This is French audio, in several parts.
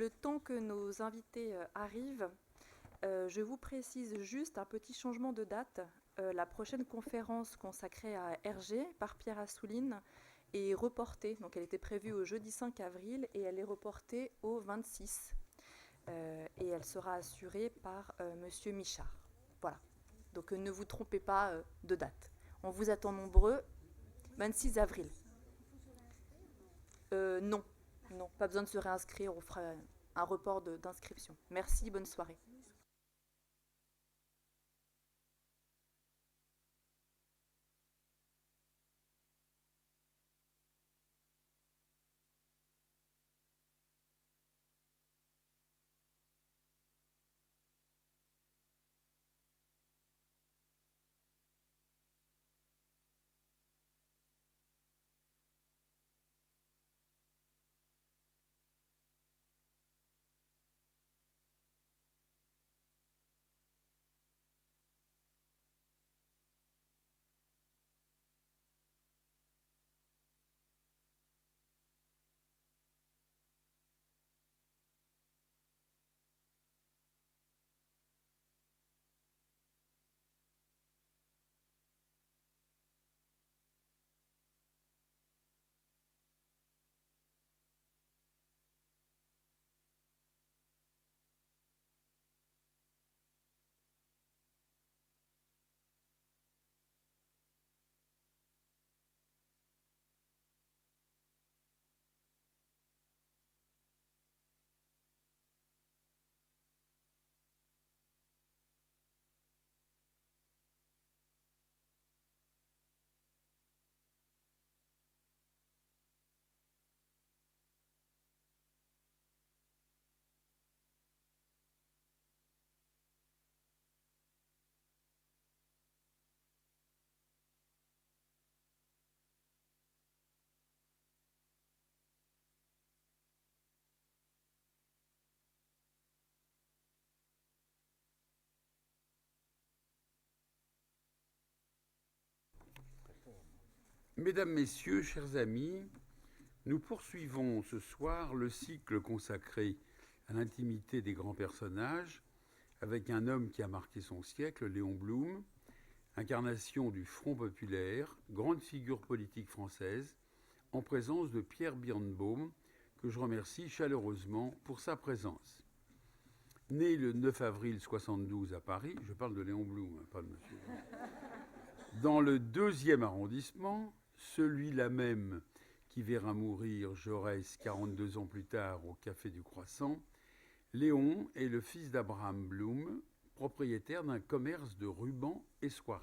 Le temps que nos invités arrivent, je vous précise juste un petit changement de date. La prochaine conférence consacrée à Hergé par Pierre Assouline est reportée. Donc elle était prévue au jeudi 5 avril et elle est reportée au 26. Et elle sera assurée par Monsieur Michard. Voilà. Donc ne vous trompez pas de date. On vous attend nombreux. 26 avril. Non, non, pas besoin de se réinscrire. On fera un report d'inscription. Merci, bonne soirée. Mesdames, Messieurs, chers amis, nous poursuivons ce soir le cycle consacré à l'intimité des grands personnages avec un homme qui a marqué son siècle, Léon Blum, incarnation du Front populaire, grande figure politique française, en présence de Pierre Birnbaum, que je remercie chaleureusement pour sa présence. Né le 9 avril 72 à Paris, je parle de Léon Blum, pas de monsieur. Dans le 2e arrondissement, celui-là même qui verra mourir Jaurès 42 ans plus tard au Café du Croissant, Léon est le fils d'Abraham Blum, propriétaire d'un commerce de rubans et soieries.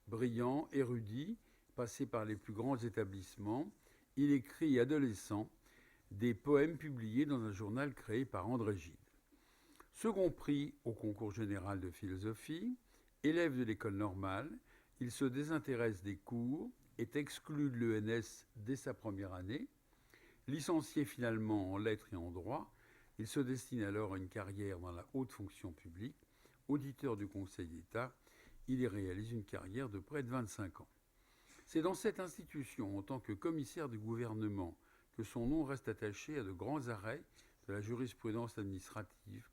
Brillant, érudit, passé par les plus grands établissements, il écrit adolescent des poèmes publiés dans un journal créé par André Gide. Second prix au concours général de philosophie, élève de l'école normale, il se désintéresse des cours, est exclu de l'ENS dès sa première année. Licencié finalement en lettres et en droit, il se destine alors à une carrière dans la haute fonction publique. Auditeur du Conseil d'État, il y réalise une carrière de près de 25 ans. C'est dans cette institution, en tant que commissaire du gouvernement, que son nom reste attaché à de grands arrêts de la jurisprudence administrative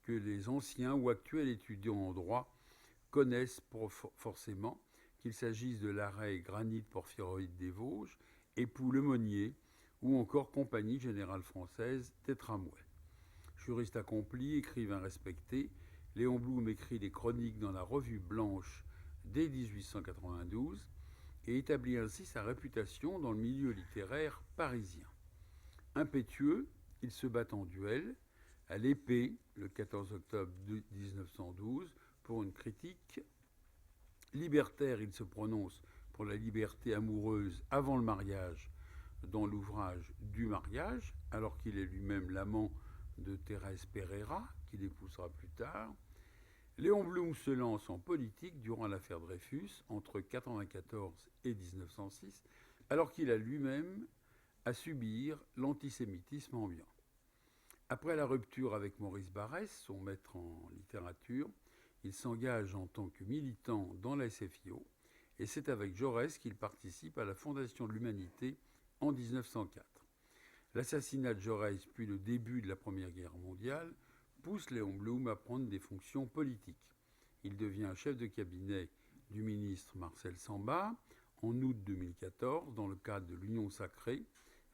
que les anciens ou actuels étudiants en droit connaissent forcément, qu'il s'agisse de l'arrêt Granit Porphyroïde des Vosges, Époux Lemonnier ou encore Compagnie Générale Française des Tramways. Juriste accompli, écrivain respecté, Léon Blum écrit des chroniques dans la Revue Blanche dès 1892 et établit ainsi sa réputation dans le milieu littéraire parisien. Impétueux, il se bat en duel, à l'épée, le 14 octobre 1912, pour une critique. Libertaire, il se prononce pour la liberté amoureuse avant le mariage dans l'ouvrage Du mariage, alors qu'il est lui-même l'amant de Thérèse Pereira, qu'il épousera plus tard. Léon Blum se lance en politique durant l'affaire Dreyfus, entre 1994 et 1906, alors qu'il a lui-même à subir l'antisémitisme ambiant. Après la rupture avec Maurice Barrès, son maître en littérature, il s'engage en tant que militant dans la SFIO, et c'est avec Jaurès qu'il participe à la Fondation de l'Humanité en 1904. L'assassinat de Jaurès, puis le début de la Première Guerre mondiale, pousse Léon Blum à prendre des fonctions politiques. Il devient chef de cabinet du ministre Marcel Samba en août 2014 dans le cadre de l'Union sacrée,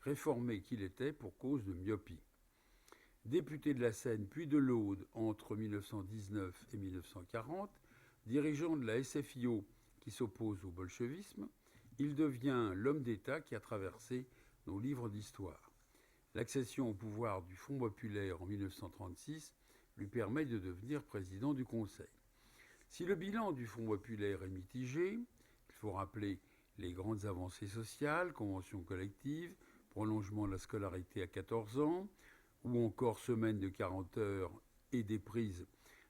réformé qu'il était pour cause de myopie. Député de la Seine puis de l'Aude entre 1919 et 1940, dirigeant de la SFIO qui s'oppose au bolchevisme, il devient l'homme d'État qui a traversé nos livres d'histoire. L'accession au pouvoir du Front populaire en 1936 lui permet de devenir président du Conseil. Si le bilan du Front populaire est mitigé, il faut rappeler les grandes avancées sociales, conventions collectives, prolongement de la scolarité à 14 ans, ou encore semaine de 40 heures et des prises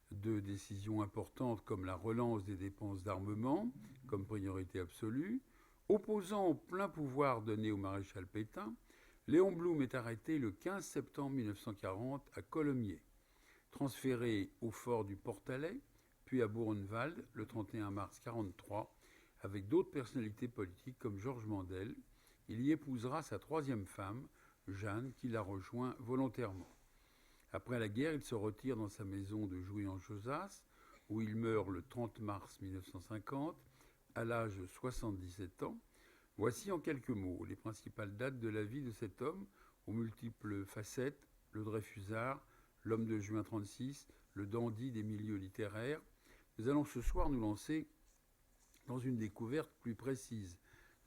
de décisions importantes comme la relance des dépenses d'armement comme priorité absolue. Opposant au plein pouvoir donné au maréchal Pétain, Léon Blum est arrêté le 15 septembre 1940 à Colomiers, transféré au fort du Portalet, puis à Buchenwald le 31 mars 1943, avec d'autres personnalités politiques comme Georges Mandel. Il y épousera sa troisième femme, Jeanne, qui la rejoint volontairement. Après la guerre, il se retire dans sa maison de Jouy-en-Josas, où il meurt le 30 mars 1950, à l'âge de 77 ans. Voici en quelques mots les principales dates de la vie de cet homme aux multiples facettes, le Dreyfusard, l'homme de juin 36, le dandy des milieux littéraires. Nous allons ce soir nous lancer dans une découverte plus précise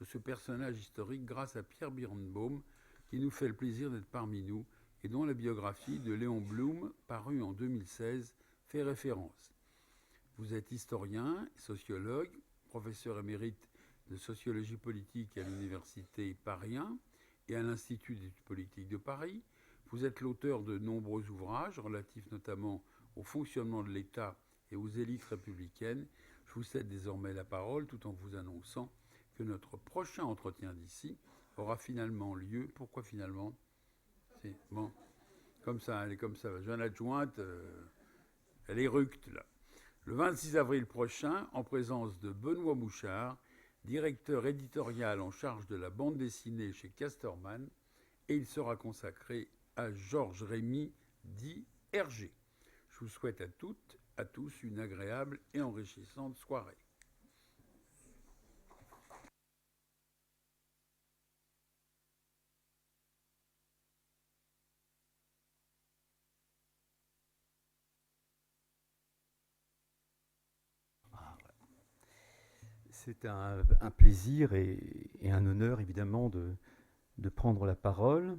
de ce personnage historique grâce à Pierre Birnbaum, qui nous fait le plaisir d'être parmi nous et dont la biographie de Léon Blum, parue en 2016, fait référence. Vous êtes historien, sociologue, professeur émérite de sociologie politique à l'université Paris 1 et à l'Institut d'études politiques de Paris. Vous êtes l'auteur de nombreux ouvrages relatifs notamment au fonctionnement de l'État et aux élites républicaines. Je vous cède désormais la parole tout en vous annonçant que notre prochain entretien d'ici aura finalement lieu. Pourquoi finalement ? C'est bon, comme ça, elle est comme ça. Jeanne adjointe, elle est ructe là. Le 26 avril prochain, en présence de Benoît Mouchard, directeur éditorial en charge de la bande dessinée chez Casterman, et il sera consacré à Georges Rémy, dit Hergé. Je vous souhaite à toutes, à tous une agréable et enrichissante soirée. C'est un plaisir et un honneur, évidemment, de prendre la parole.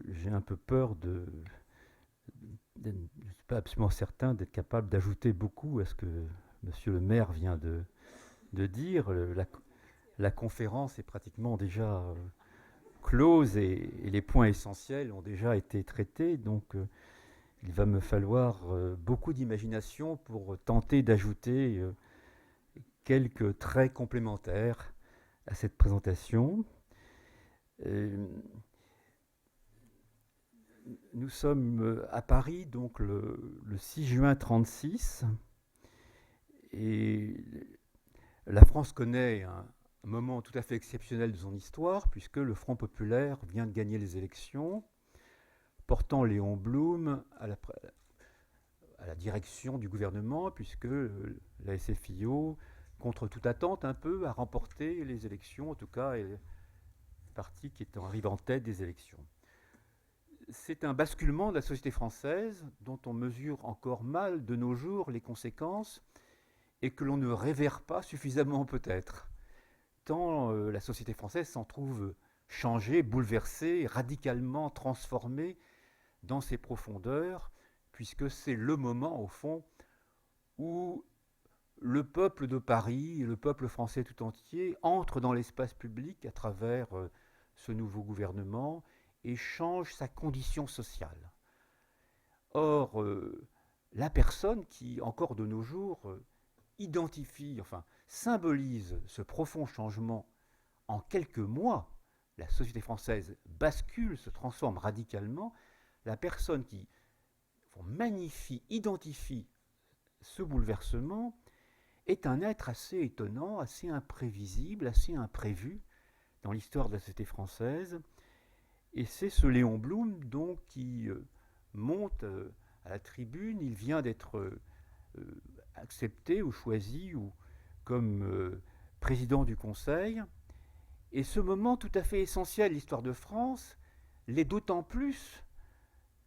J'ai un peu peur je ne suis pas absolument certain d'être capable d'ajouter beaucoup à ce que Monsieur le maire vient de dire. La conférence est pratiquement déjà close et les points essentiels ont déjà été traités. Donc, il va me falloir beaucoup d'imagination pour tenter d'ajouter quelques traits complémentaires à cette présentation. Nous sommes à Paris, donc le 6 juin 1936, et la France connaît un moment tout à fait exceptionnel de son histoire, puisque le Front populaire vient de gagner les élections, portant Léon Blum à la direction du gouvernement, puisque la SFIO, contre toute attente un peu, a remporté les élections, en tout cas, est le parti qui arrive en tête des élections. C'est un basculement de la société française dont on mesure encore mal de nos jours les conséquences et que l'on ne révère pas suffisamment peut-être, tant la société française s'en trouve changée, bouleversée, radicalement transformée dans ses profondeurs, puisque c'est le moment, au fond, où le peuple de Paris et le peuple français tout entier entrent dans l'espace public à travers ce nouveau gouvernement et change sa condition sociale. Or, la personne qui, encore de nos jours, symbolise ce profond changement en quelques mois, la société française bascule, se transforme radicalement, la personne qui magnifie, identifie ce bouleversement est un être assez étonnant, assez imprévisible, assez imprévu dans l'histoire de la société française. Et c'est ce Léon Blum donc qui monte à la tribune. Il vient d'être accepté ou choisi comme président du Conseil. Et ce moment tout à fait essentiel de l'histoire de France l'est d'autant plus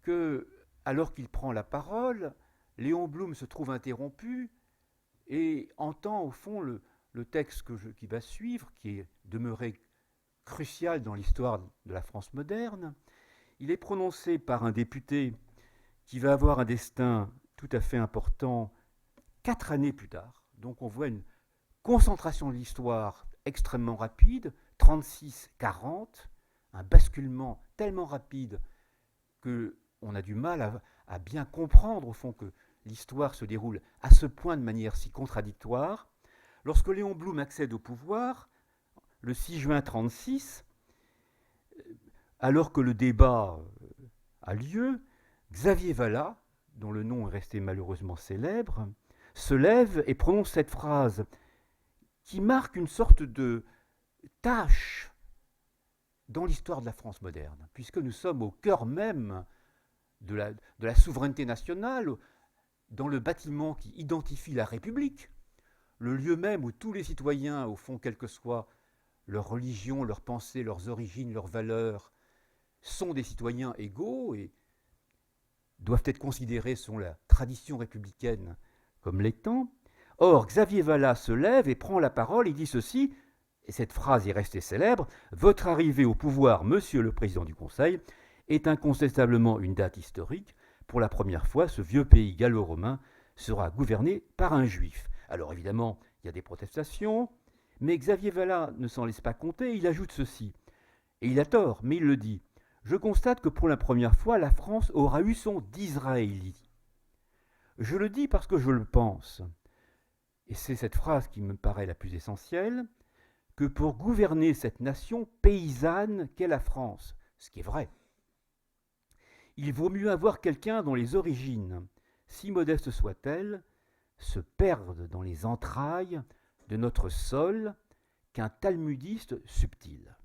que, alors qu'il prend la parole, Léon Blum se trouve interrompu et entend au fond le texte qui va suivre, qui est demeuré crucial dans l'histoire de la France moderne. Il est prononcé par un député qui va avoir un destin tout à fait important 4 années plus tard. Donc on voit une concentration de l'histoire extrêmement rapide, 36-40, un basculement tellement rapide qu'on a du mal à bien comprendre au fond que l'histoire se déroule à ce point de manière si contradictoire. Lorsque Léon Blum accède au pouvoir, le 6 juin 1936, alors que le débat a lieu, Xavier Vallat, dont le nom est resté malheureusement célèbre, se lève et prononce cette phrase qui marque une sorte de tâche dans l'histoire de la France moderne, puisque nous sommes au cœur même de la souveraineté nationale, dans le bâtiment qui identifie la République, le lieu même où tous les citoyens, au fond, quelle que soit leur religion, leur pensée, leurs origines, leurs valeurs, sont des citoyens égaux et doivent être considérés selon la tradition républicaine comme l'étant. Or, Xavier Vallat se lève et prend la parole et dit ceci, et cette phrase est restée célèbre: « Votre arrivée au pouvoir, monsieur le président du Conseil, est incontestablement une date historique. Pour la première fois, ce vieux pays gallo-romain sera gouverné par un juif. » Alors évidemment, il y a des protestations, mais Xavier Vallat ne s'en laisse pas compter, il ajoute ceci, et il a tort, mais il le dit: « Je constate que pour la première fois, la France aura eu son d'Israéli. » Je le dis parce que je le pense, et c'est cette phrase qui me paraît la plus essentielle, que pour gouverner cette nation paysanne qu'est la France, ce qui est vrai, il vaut mieux avoir quelqu'un dont les origines, si modestes soient-elles, se perdent dans les entrailles de notre sol qu'un talmudiste subtil.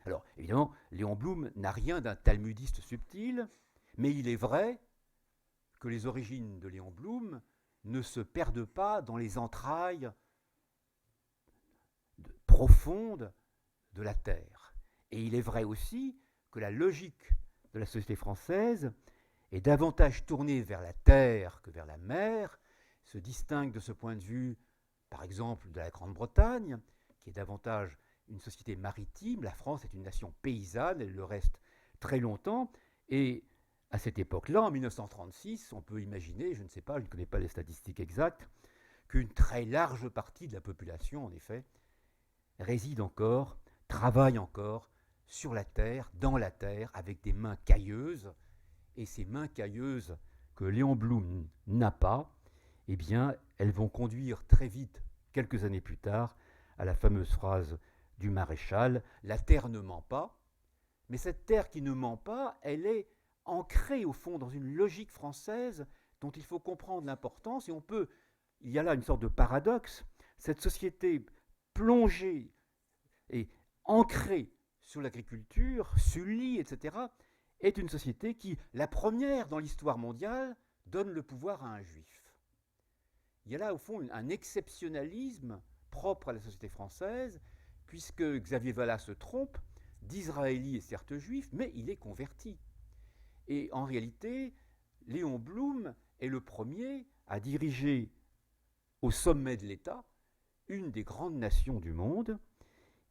Alors, évidemment, Léon Blum n'a rien d'un talmudiste subtil, mais il est vrai que les origines de Léon Blum ne se perdent pas dans les entrailles profondes de la terre. Et il est vrai aussi que la logique de la société française est davantage tournée vers la terre que vers la mer, se distingue de ce point de vue, par exemple, de la Grande-Bretagne, qui est davantage une société maritime. La France est une nation paysanne, elle le reste très longtemps, et à cette époque-là, en 1936, on peut imaginer, je ne sais pas, je ne connais pas les statistiques exactes, qu'une très large partie de la population, en effet, réside encore, travaille encore sur la terre, dans la terre, avec des mains cailleuses. Et ces mains cailleuses que Léon Blum n'a pas, eh bien, elles vont conduire très vite, quelques années plus tard, à la fameuse phrase du maréchal: « La terre ne ment pas ». Mais cette terre qui ne ment pas, elle est ancrée au fond dans une logique française dont il faut comprendre l'importance. Et il y a là une sorte de paradoxe. Cette société plongée et ancrée sur l'agriculture, Sully, etc., est une société qui, la première dans l'histoire mondiale, donne le pouvoir à un juif. Il y a là, au fond, un exceptionnalisme propre à la société française, puisque Xavier Vallat se trompe, d'Israéli est certes juif, mais il est converti. Et en réalité, Léon Blum est le premier à diriger au sommet de l'État une des grandes nations du monde.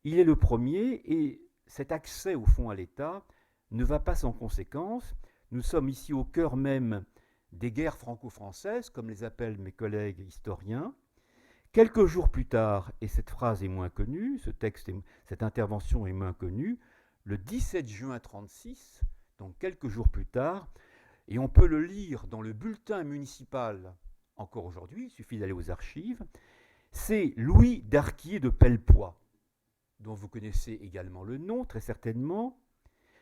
Il est le premier, et cet accès au fond à l'État ne va pas sans conséquence. Nous sommes ici au cœur même des guerres franco-françaises, comme les appellent mes collègues historiens. Quelques jours plus tard, et cette phrase est moins connue, cette intervention est moins connue, le 17 juin 1936, donc quelques jours plus tard, et on peut le lire dans le bulletin municipal encore aujourd'hui, il suffit d'aller aux archives, c'est Louis d'Arquier de Pellepoix, dont vous connaissez également le nom, très certainement.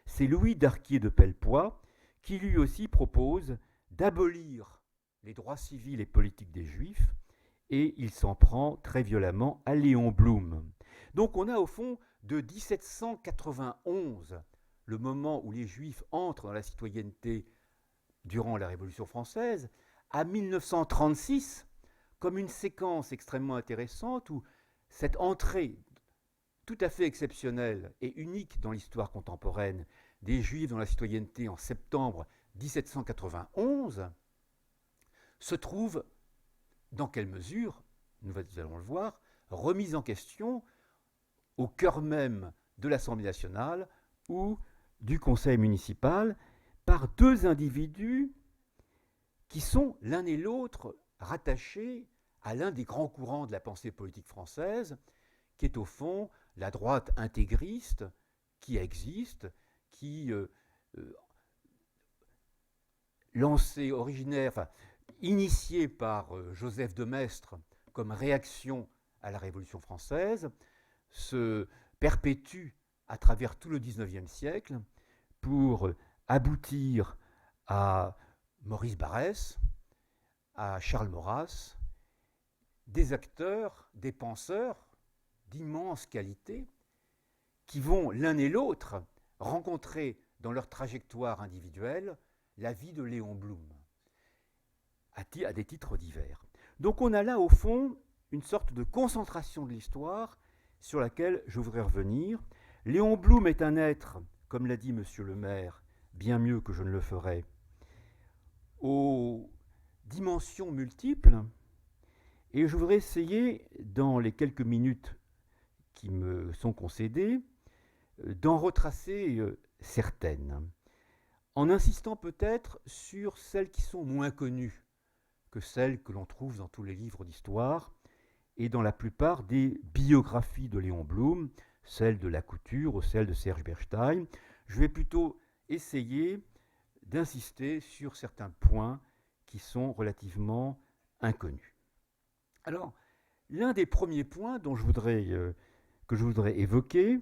C'est Louis d'Arquier de Pellepoix qui lui aussi propose d'abolir les droits civils et politiques des Juifs, et il s'en prend très violemment à Léon Blum. Donc on a au fond de 1791 le moment où les Juifs entrent dans la citoyenneté durant la Révolution française, à 1936, comme une séquence extrêmement intéressante où cette entrée tout à fait exceptionnelle et unique dans l'histoire contemporaine des Juifs dans la citoyenneté en septembre 1791 se trouve, dans quelle mesure, nous allons le voir, remise en question au cœur même de l'Assemblée nationale ou du Conseil municipal par deux individus qui sont l'un et l'autre rattachés à l'un des grands courants de la pensée politique française, qui est au fond la droite intégriste qui existe, qui initiée par Joseph de Maistre comme réaction à la Révolution française, se perpétue à travers tout le XIXe siècle pour aboutir à Maurice Barrès, à Charles Maurras, des acteurs, des penseurs d'immense qualité qui vont l'un et l'autre rencontrer dans leur trajectoire individuelle la vie de Léon Blum à des titres divers. Donc on a là au fond une sorte de concentration de l'histoire sur laquelle je voudrais revenir. Léon Blum est un être, comme l'a dit monsieur le maire, bien mieux que je ne le ferai, aux dimensions multiples, et je voudrais essayer, dans les quelques minutes qui me sont concédées, d'en retracer certaines, en insistant peut-être sur celles qui sont moins connues que celles que l'on trouve dans tous les livres d'histoire et dans la plupart des biographies de Léon Blum, celles de Lacouture ou celles de Serge Bernstein. Je vais plutôt essayer d'insister sur certains points qui sont relativement inconnus. Alors, l'un des premiers points que je voudrais évoquer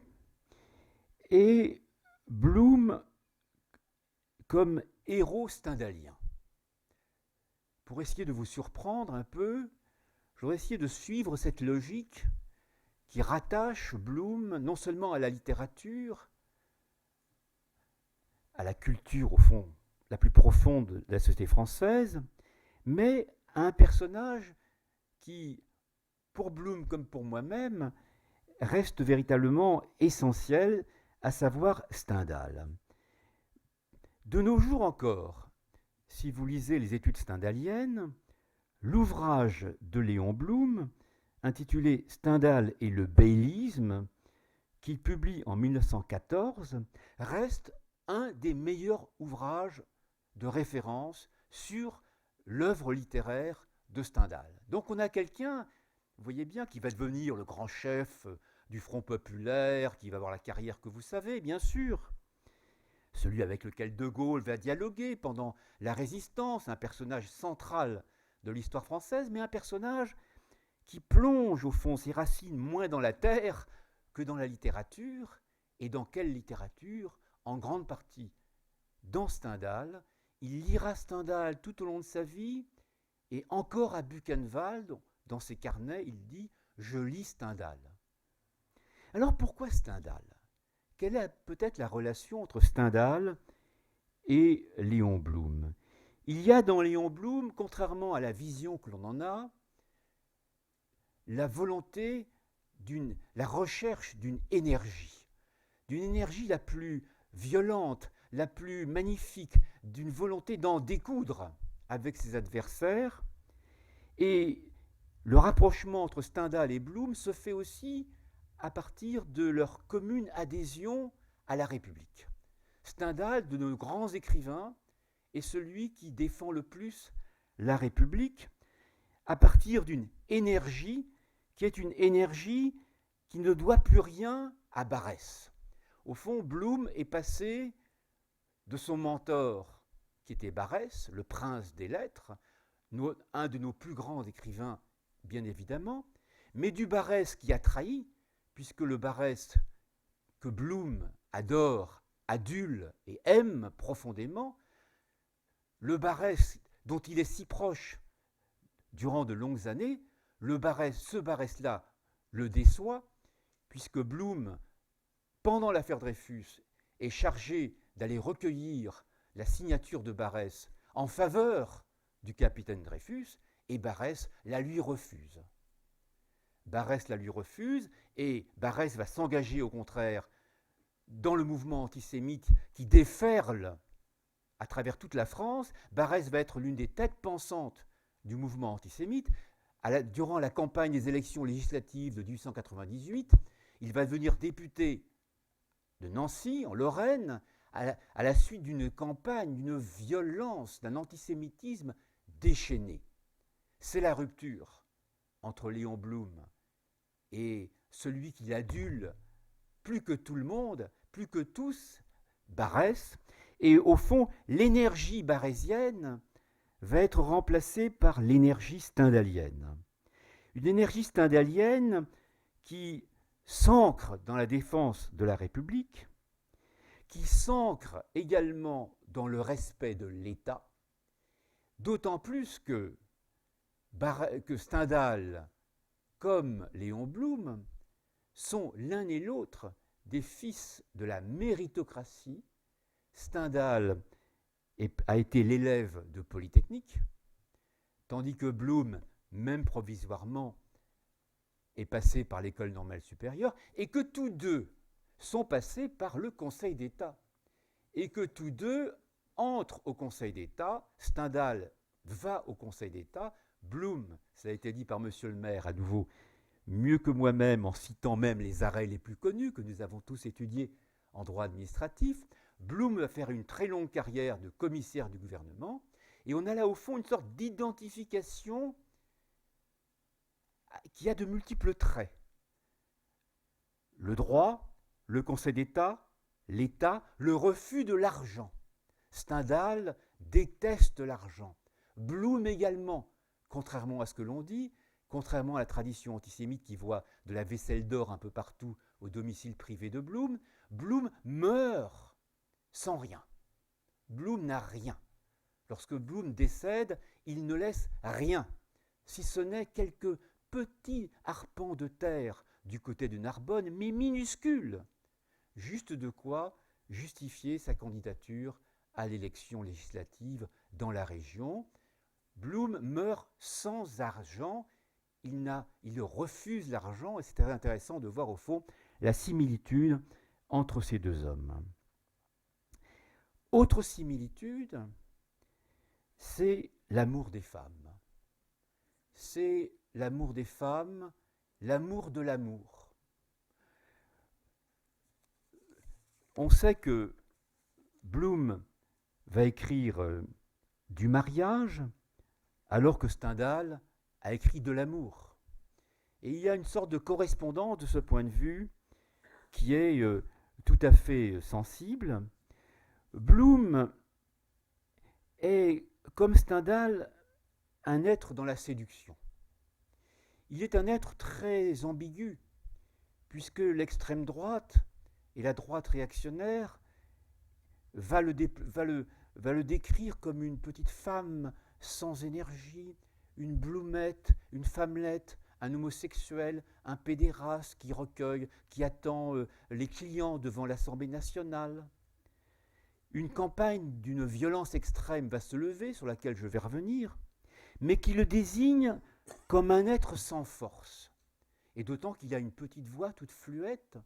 est Blum comme héros stendhalien. Pour essayer de vous surprendre un peu, je voudrais essayer de suivre cette logique qui rattache Blum non seulement à la littérature, à la culture au fond la plus profonde de la société française, mais à un personnage qui, pour Blum comme pour moi-même, reste véritablement essentiel, à savoir Stendhal. De nos jours encore, si vous lisez les études stendhaliennes, l'ouvrage de Léon Blum, intitulé Stendhal et le beylisme, qu'il publie en 1914, reste un des meilleurs ouvrages de référence sur l'œuvre littéraire de Stendhal. Donc on a quelqu'un, vous voyez bien, qui va devenir le grand chef du Front populaire, qui va avoir la carrière que vous savez, bien sûr. Celui avec lequel De Gaulle va dialoguer pendant la Résistance, un personnage central de l'histoire française, mais un personnage qui plonge au fond ses racines moins dans la terre que dans la littérature. Et dans quelle littérature? En grande partie dans Stendhal. Il lira Stendhal tout au long de sa vie, et encore à Buchenwald, dans ses carnets, il dit « Je lis Stendhal ». Alors pourquoi Stendhal? Quelle est peut-être la relation entre Stendhal et Léon Blum? Il y a dans Léon Blum, contrairement à la vision que l'on en a, la volonté, la recherche d'une énergie la plus violente, la plus magnifique, d'une volonté d'en découdre avec ses adversaires. Et le rapprochement entre Stendhal et Blum se fait aussi à partir de leur commune adhésion à la République. Stendhal, de nos grands écrivains, est celui qui défend le plus la République à partir d'une énergie qui est une énergie qui ne doit plus rien à Barrès. Au fond, Blum est passé de son mentor, qui était Barrès, le prince des lettres, un de nos plus grands écrivains, bien évidemment, mais du Barrès qui a trahi, puisque le Barrès que Blum adore, adule et aime profondément, le Barrès dont il est si proche durant de longues années, ce Barrès-là le déçoit, puisque Blum, pendant l'affaire Dreyfus est chargé d'aller recueillir la signature de Barrès en faveur du capitaine Dreyfus, et Barrès la lui refuse. Barrès la lui refuse, et Barrès va s'engager au contraire dans le mouvement antisémite qui déferle à travers toute la France. Barrès va être l'une des têtes pensantes du mouvement antisémite. Durant la campagne des élections législatives de 1898, il va devenir député de Nancy, en Lorraine, à la suite d'une campagne, d'une violence, d'un antisémitisme déchaîné. C'est la rupture entre Léon Blum et celui qui l'adule plus que tout le monde, plus que tous, Barrès. Et au fond, l'énergie barrésienne va être remplacée par l'énergie stendhalienne. Une énergie stendhalienne qui s'ancre dans la défense de la République, qui s'ancre également dans le respect de l'État, d'autant plus que Stendhal, comme Léon Blum, sont l'un et l'autre des fils de la méritocratie. Stendhal a été l'élève de Polytechnique, tandis que Blum, même provisoirement, est passé par l'École normale supérieure, et que tous deux sont passés par le Conseil d'État, et que tous deux entrent au Conseil d'État. Stendhal va au Conseil d'État, Blum, ça a été dit par monsieur le maire à nouveau, mieux que moi-même, en citant même les arrêts les plus connus que nous avons tous étudiés en droit administratif, Blum va faire une très longue carrière de commissaire du gouvernement, et on a là au fond une sorte d'identification qui a de multiples traits. Le droit, le Conseil d'État, l'État, le refus de l'argent. Stendhal déteste l'argent. Blum également, contrairement à ce que l'on dit, contrairement à la tradition antisémite qui voit de la vaisselle d'or un peu partout au domicile privé de Blum, Blum meurt sans rien. Blum n'a rien. Lorsque Blum décède, il ne laisse rien, si ce n'est quelques petits arpents de terre du côté de Narbonne, mais minuscules, juste de quoi justifier sa candidature à l'élection législative dans la région. Blum meurt sans argent, il refuse l'argent, et c'est très intéressant de voir au fond la similitude entre ces deux hommes. Autre similitude, c'est l'amour des femmes. C'est l'amour des femmes, l'amour de l'amour. On sait que Blum va écrire du mariage, alors que Stendhal a écrit de l'amour. Et il y a une sorte de correspondance de ce point de vue qui est tout à fait sensible. Blum est, comme Stendhal, un être dans la séduction. Il est un être très ambigu, puisque l'extrême droite et la droite réactionnaire va le décrire comme une petite femme sans énergie, une bloumette, une femmelette, un homosexuel, un pédéraste qui recueille, qui attend les clients devant l'Assemblée nationale. Une campagne d'une violence extrême va se lever, sur laquelle je vais revenir, mais qui le désigne comme un être sans force. Et d'autant qu'il a une petite voix toute fluette,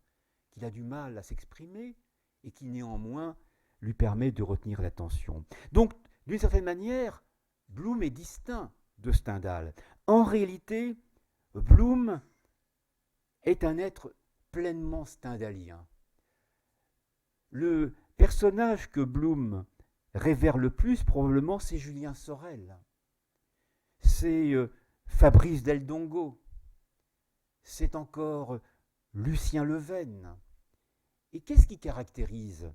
qu'il a du mal à s'exprimer, et qui néanmoins lui permet de retenir l'attention. Donc, d'une certaine manière, Blum est distinct de Stendhal. En réalité, Blum est un être pleinement stendhalien. Le personnage que Blum révère le plus, probablement, c'est Julien Sorel. C'est Fabrice Del Dongo. C'est encore Lucien Leven. Et qu'est-ce qui caractérise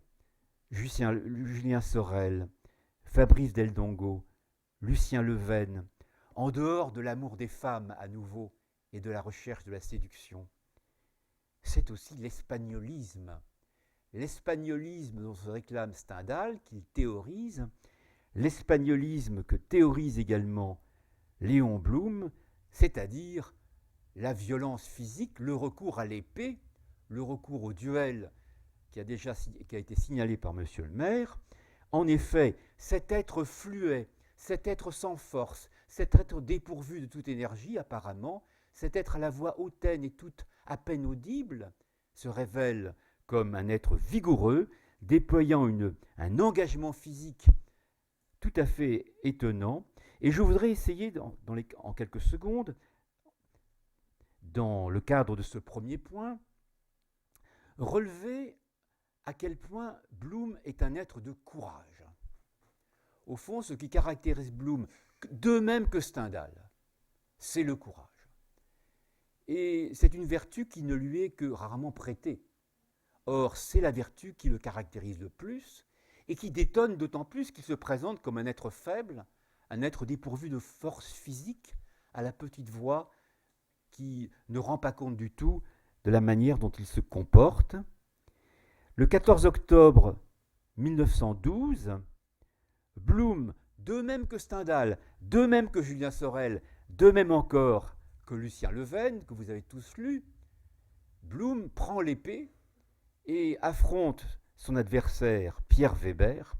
Julien Sorel, Fabrice Del Dongo, Lucien Leven, en dehors de l'amour des femmes à nouveau et de la recherche de la séduction? C'est aussi l'espagnolisme. L'espagnolisme dont se réclame Stendhal, qu'il théorise, l'espagnolisme que théorise également Léon Blum, c'est-à-dire la violence physique, le recours à l'épée, le recours au duel qui a été signalé par Monsieur le maire. En effet, cet être fluet, cet être sans force, cet être dépourvu de toute énergie apparemment, cet être à la voix hautaine et toute à peine audible, se révèle comme un être vigoureux, déployant un engagement physique tout à fait étonnant. Et je voudrais essayer, en quelques secondes, dans le cadre de ce premier point, relever à quel point Bloom est un être de courage. Au fond, ce qui caractérise Bloom, de même que Stendhal, c'est le courage. Et c'est une vertu qui ne lui est que rarement prêtée. Or, c'est la vertu qui le caractérise le plus et qui détonne d'autant plus qu'il se présente comme un être faible, un être dépourvu de force physique, à la petite voix qui ne rend pas compte du tout de la manière dont il se comporte. Le 14 octobre 1912, Bloom, de même que Stendhal, de même que Julien Sorel, de même encore que Lucien Levesque, que vous avez tous lu, Bloom prend l'épée et affronte son adversaire Pierre Weber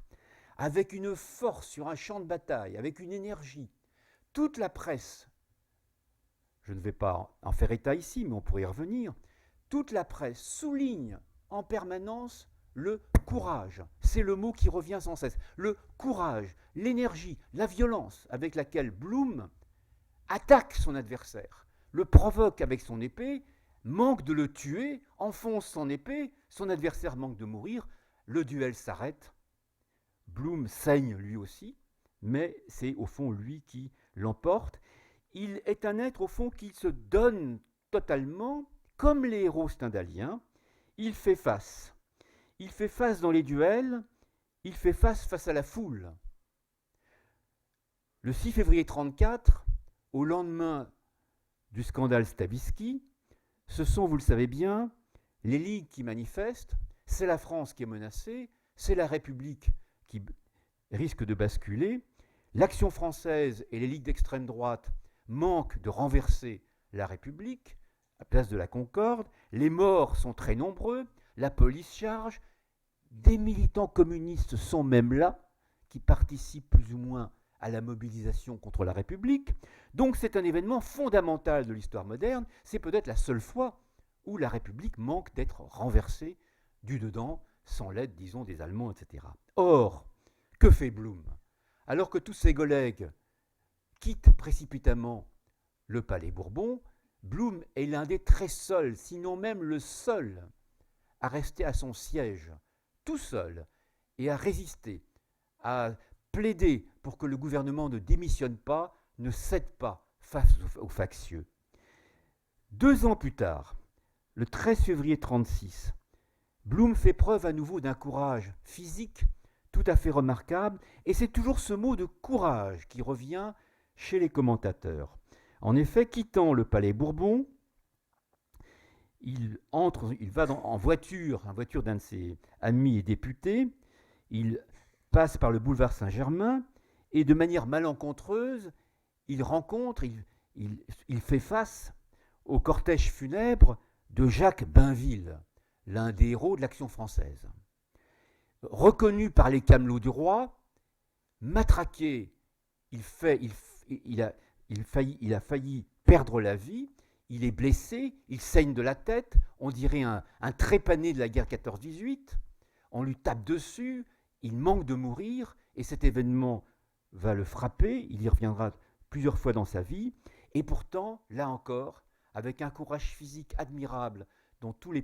avec une force sur un champ de bataille, avec une énergie. Toute la presse, je ne vais pas en faire état ici, mais on pourrait y revenir, toute la presse souligne en permanence le courage. C'est le mot qui revient sans cesse. Le courage, l'énergie, la violence avec laquelle Bloom attaque son adversaire, le provoque avec son épée, manque de le tuer, enfonce son épée, son adversaire manque de mourir, le duel s'arrête. Bloom saigne lui aussi, mais c'est au fond lui qui l'emporte. Il est un être au fond qui se donne totalement, comme les héros stendhaliens. Il fait face. Il fait face dans les duels, il fait face à la foule. Le 6 février 1934, au lendemain du scandale Stavisky, ce sont, vous le savez bien, les ligues qui manifestent, c'est la France qui est menacée, c'est la République qui risque de basculer. L'Action française et les ligues d'extrême droite manquent de renverser la République à place de la Concorde. Les morts sont très nombreux, la police charge. Des militants communistes sont même là, qui participent plus ou moins à la mobilisation contre la République. Donc c'est un événement fondamental de l'histoire moderne. C'est peut-être la seule fois où la République manque d'être renversée du dedans, sans l'aide, disons, des Allemands, etc. Or, que fait Bloom? Alors que tous ses collègues quittent précipitamment le Palais Bourbon, Bloom est l'un des très seuls, sinon même le seul, à rester à son siège, tout seul, et à résister, à plaider pour que le gouvernement ne démissionne pas, ne cède pas face aux factieux. 2 ans plus tard, le 13 février 1936, Bloom fait preuve à nouveau d'un courage physique tout à fait remarquable, et c'est toujours ce mot de courage qui revient chez les commentateurs. En effet, quittant le Palais Bourbon, il va en voiture d'un de ses amis et députés, il passe par le boulevard Saint-Germain, et de manière malencontreuse, il fait face au cortège funèbre de Jacques Bainville, l'un des héros de l'Action française. Reconnu par les camelots du roi, matraqué, il a failli perdre la vie, il est blessé, il saigne de la tête, on dirait un trépané de la guerre 14-18, on lui tape dessus, il manque de mourir, et cet événement va le frapper, il y reviendra plusieurs fois dans sa vie, et pourtant, là encore, avec un courage physique admirable dont toutes les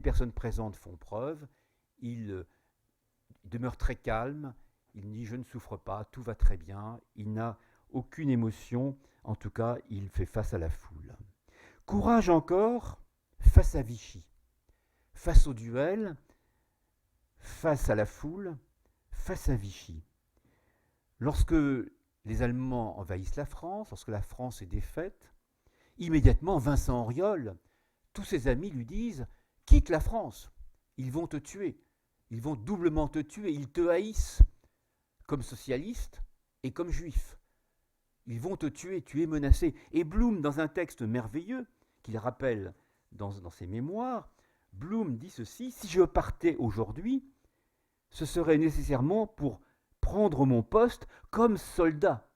personnes présentes font preuve, il demeure très calme, il dit « je ne souffre pas, tout va très bien », il n'a aucune émotion, en tout cas, il fait face à la foule. Courage encore face à Vichy, face au duel, face à la foule, face à Vichy. Lorsque les Allemands envahissent la France, lorsque la France est défaite, immédiatement Vincent Auriol, tous ses amis lui disent « quitte la France, ils vont te tuer, ils vont doublement te tuer, ils te haïssent comme socialiste et comme juif. Ils vont te tuer, tu es menacé. » Et Bloom, dans un texte merveilleux qu'il rappelle dans ses mémoires, Bloom dit ceci: si je partais aujourd'hui, ce serait nécessairement pour prendre mon poste comme soldat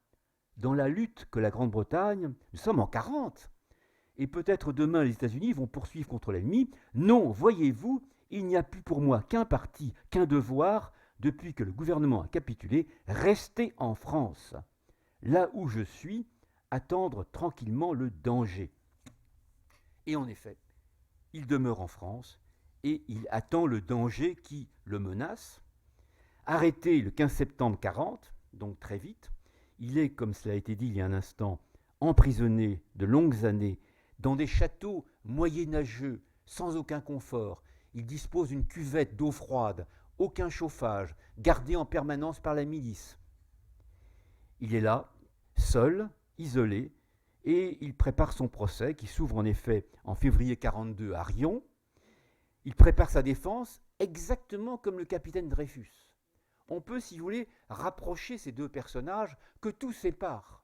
dans la lutte que la Grande-Bretagne, nous sommes en 40, et peut-être demain les États-Unis vont poursuivre contre l'ennemi. Non, voyez-vous, il n'y a plus pour moi qu'un parti, qu'un devoir, depuis que le gouvernement a capitulé, rester en France, là où je suis, attendre tranquillement le danger. Et en effet, il demeure en France et il attend le danger qui le menace. Arrêté le 15 septembre 40, donc très vite, il est, comme cela a été dit il y a un instant, emprisonné de longues années dans des châteaux moyenâgeux, sans aucun confort. Il dispose d'une cuvette d'eau froide, aucun chauffage, gardé en permanence par la milice. Il est là, seul, isolé, et il prépare son procès, qui s'ouvre en effet en février 42 à Riom. Il prépare sa défense exactement comme le capitaine Dreyfus. On peut, si vous voulez, rapprocher ces deux personnages que tout sépare.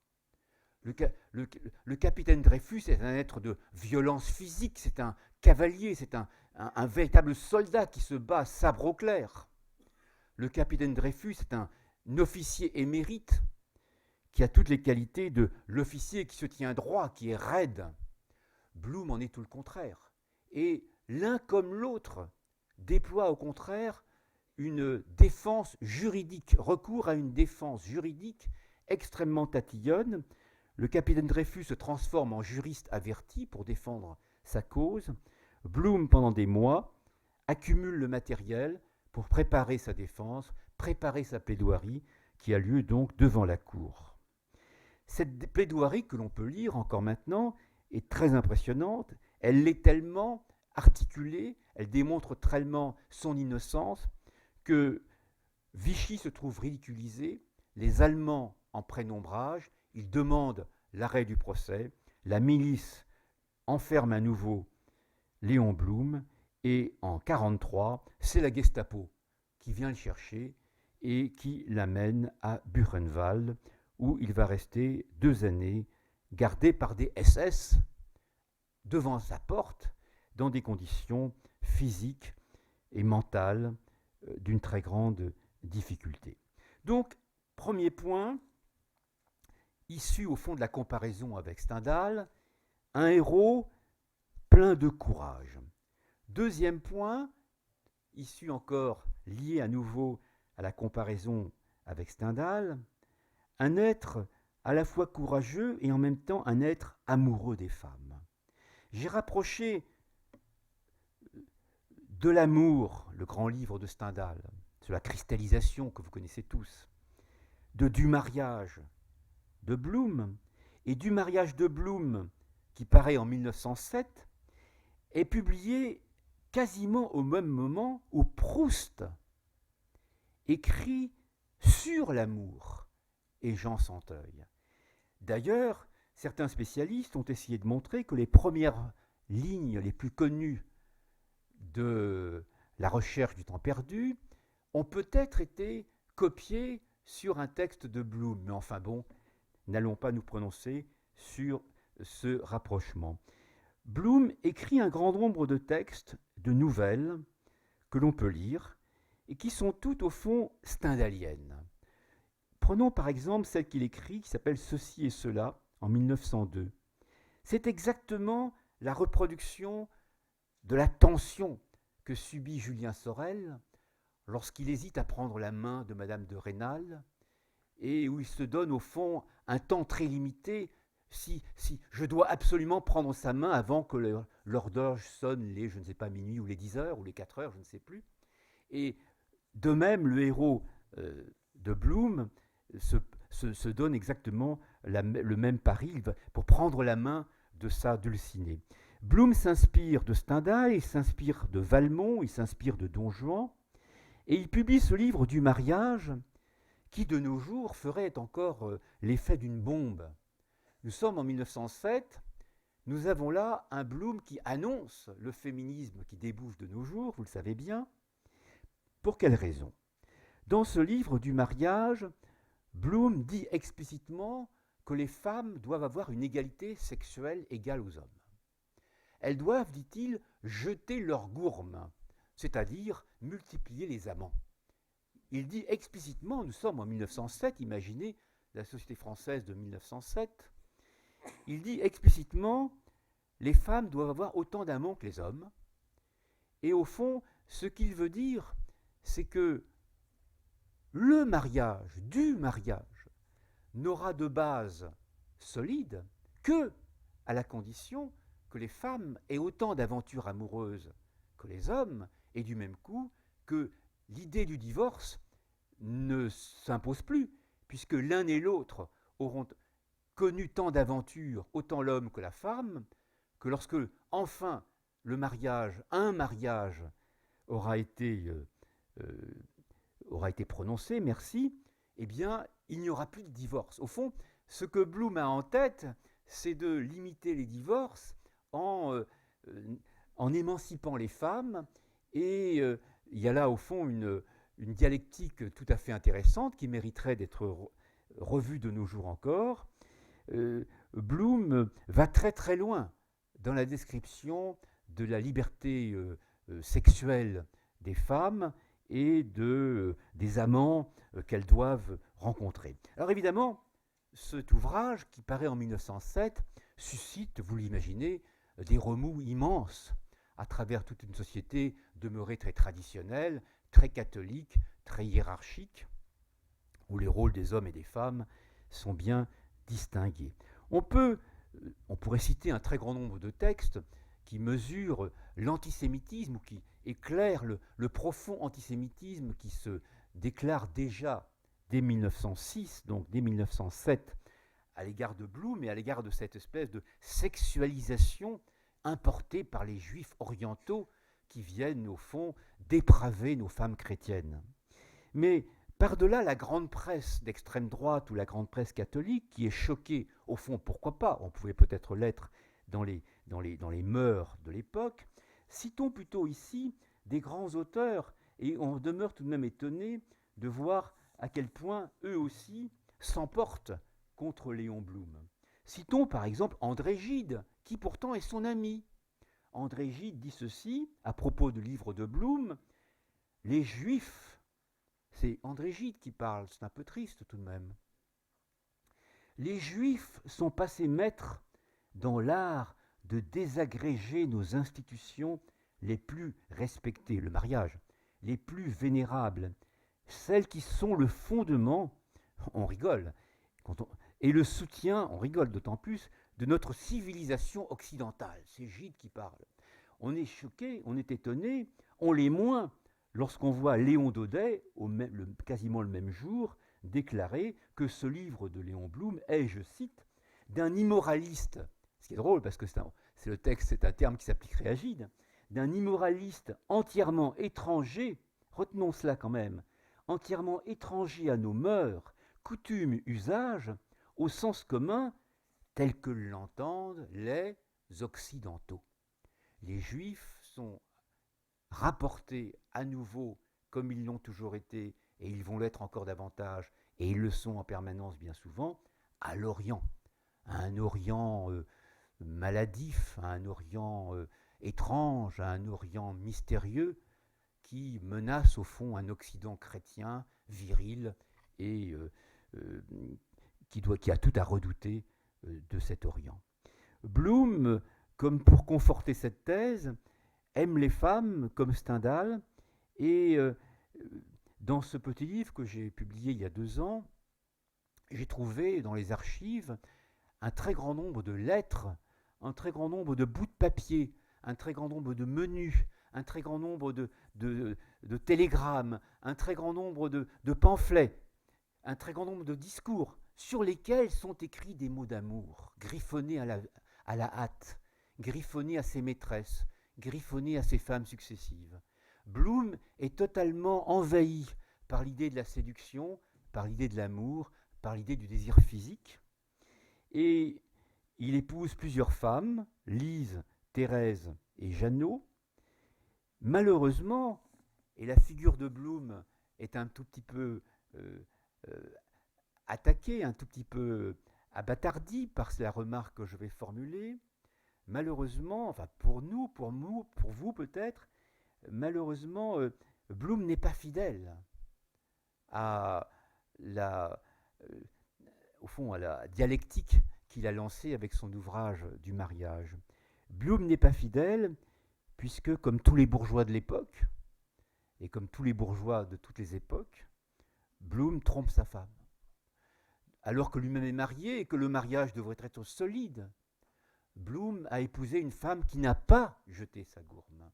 Le capitaine Dreyfus est un être de violence physique, c'est un cavalier, c'est un véritable soldat qui se bat sabre au clair. Le capitaine Dreyfus est un officier émérite qui a toutes les qualités de l'officier qui se tient droit, qui est raide. Bloom en est tout le contraire. Et l'un comme l'autre déploie au contraire une défense juridique, recours à une défense juridique extrêmement tatillonne. Le capitaine Dreyfus se transforme en juriste averti pour défendre sa cause. Bloom, pendant des mois, accumule le matériel pour préparer sa défense, préparer sa plaidoirie, qui a lieu donc devant la cour. Cette plaidoirie que l'on peut lire encore maintenant est très impressionnante. Elle l'est tellement articulée, elle démontre tellement son innocence que Vichy se trouve ridiculisé, les Allemands en prennent ombrage, ils demandent l'arrêt du procès, la milice enferme à nouveau Léon Blum, et en 1943, c'est la Gestapo qui vient le chercher et qui l'amène à Buchenwald, où il va rester 2 années, gardé par des SS devant sa porte, dans des conditions physiques et mentales d'une très grande difficulté. Donc, premier point, issu au fond de la comparaison avec Stendhal, un héros plein de courage. Deuxième point, issu encore, lié à nouveau à la comparaison avec Stendhal, un être à la fois courageux et en même temps un être amoureux des femmes. J'ai rapproché de l'amour, le grand livre de Stendhal, sur la cristallisation que vous connaissez tous, du mariage de Bloom, et du mariage de Bloom, qui paraît en 1907, est publié quasiment au même moment où Proust écrit sur l'amour et Jean Santeuil. D'ailleurs, certains spécialistes ont essayé de montrer que les premières lignes les plus connues de la recherche du temps perdu ont peut-être été copiées sur un texte de Bloom. Mais enfin bon, n'allons pas nous prononcer sur ce rapprochement. Bloom écrit un grand nombre de textes, de nouvelles, que l'on peut lire, et qui sont toutes au fond stendhaliennes. Prenons par exemple celle qu'il écrit, qui s'appelle « Ceci et cela » en 1902. C'est exactement la reproduction de la tension que subit Julien Sorel lorsqu'il hésite à prendre la main de Madame de Rênal, et où il se donne au fond un temps très limité. Si je dois absolument prendre sa main avant que l'horloge sonne les, je ne sais pas, minuit ou les 10 heures ou les 4 heures, je ne sais plus. Et de même, le héros de Bloom se donne exactement le même pari pour prendre la main de sa dulcinée. Bloom s'inspire de Stendhal, il s'inspire de Valmont, il s'inspire de Don Juan, et il publie ce livre du mariage qui, de nos jours, ferait encore l'effet d'une bombe. Nous sommes en 1907, nous avons là un Bloom qui annonce le féminisme qui débouche de nos jours, vous le savez bien. Pour quelle raison ? Dans ce livre du mariage, Bloom dit explicitement que les femmes doivent avoir une égalité sexuelle égale aux hommes. elles doivent, dit-il, jeter leur gourme, c'est-à-dire multiplier les amants. Il dit explicitement, nous sommes en 1907, imaginez la société française de 1907, il dit explicitement, les femmes doivent avoir autant d'amants que les hommes, et au fond, ce qu'il veut dire, c'est que le mariage, du mariage, n'aura de base solide que à la condition que les femmes aient autant d'aventures amoureuses que les hommes, et du même coup que l'idée du divorce ne s'impose plus, puisque l'un et l'autre auront connu tant d'aventures, autant l'homme que la femme, que lorsque enfin le mariage, un mariage aura été prononcé, merci, eh bien, il n'y aura plus de divorce. Au fond, ce que Bloom a en tête, c'est de limiter les divorces en émancipant les femmes. Et il y a là, au fond, une dialectique tout à fait intéressante qui mériterait d'être revue de nos jours encore. Bloom va très très loin dans la description de la liberté sexuelle des femmes et des amants qu'elles doivent rencontrer. Alors évidemment, cet ouvrage, qui paraît en 1907, suscite, vous l'imaginez, des remous immenses à travers toute une société demeurée très traditionnelle, très catholique, très hiérarchique, où les rôles des hommes et des femmes sont bien distingués. On pourrait citer un très grand nombre de textes qui mesurent l'antisémitisme ou qui éclairent le profond antisémitisme qui se déclare déjà dès 1906, donc dès 1907, à l'égard de Bloom et à l'égard de cette espèce de sexualisation importée par les juifs orientaux qui viennent au fond dépraver nos femmes chrétiennes. Mais par-delà la grande presse d'extrême droite ou la grande presse catholique qui est choquée, au fond, pourquoi pas, on pouvait peut-être l'être dans les mœurs de l'époque, citons plutôt ici des grands auteurs, et on demeure tout de même étonné de voir à quel point eux aussi s'emportent contre Léon Blum. Citons par exemple André Gide, qui pourtant est son ami. André Gide dit ceci à propos du livre de Blum: les Juifs, c'est André Gide qui parle, c'est un peu triste tout de même. Les Juifs sont passés maîtres dans l'art de désagréger nos institutions les plus respectées, le mariage, les plus vénérables, celles qui sont le fondement, on rigole, et le soutien, on rigole d'autant plus, de notre civilisation occidentale. C'est Gide qui parle. On est choqué, on est étonné, on l'est moins lorsqu'on voit Léon Daudet, quasiment le même jour, déclarer que ce livre de Léon Blum est, je cite, d'un immoraliste, ce qui est drôle parce que c'est le texte, c'est un terme qui s'appliquerait à Gide, d'un immoraliste entièrement étranger, retenons cela quand même, entièrement étranger à nos mœurs, coutumes, usages, au sens commun, tel que l'entendent les Occidentaux. Les Juifs sont rapportés à nouveau, comme ils l'ont toujours été, et ils vont l'être encore davantage, et ils le sont en permanence bien souvent, à l'Orient, à un Orient maladif, à un Orient étrange, à un Orient mystérieux, qui menace au fond un Occident chrétien, viril, et qui a tout à redouter de cet Orient. Bloom, comme pour conforter cette thèse, aime les femmes comme Stendhal, et dans ce petit livre que j'ai publié il y a 2 ans, j'ai trouvé dans les archives un très grand nombre de lettres, un très grand nombre de bouts de papier, un très grand nombre de menus, un très grand nombre de télégrammes, un très grand nombre de pamphlets, un très grand nombre de discours sur lesquels sont écrits des mots d'amour, griffonnés à la hâte, griffonnés à ses maîtresses, griffonnés à ses femmes successives. Bloom est totalement envahi par l'idée de la séduction, par l'idée de l'amour, par l'idée du désir physique. Et il épouse plusieurs femmes, Lise, Thérèse et Jeannot. Malheureusement, et la figure de Bloom est un tout petit peu attaquée, un tout petit peu abattardie par la remarque que je vais formuler, malheureusement, enfin pour nous, pour vous peut-être, malheureusement, Bloom n'est pas fidèle à la, euh, au fond, à la dialectique qu'il a lancée avec son ouvrage du mariage. Bloom n'est pas fidèle puisque, comme tous les bourgeois de l'époque, et comme tous les bourgeois de toutes les époques, Bloom trompe sa femme. Alors que lui-même est marié et que le mariage devrait être solide, Bloom a épousé une femme qui n'a pas jeté sa gourme.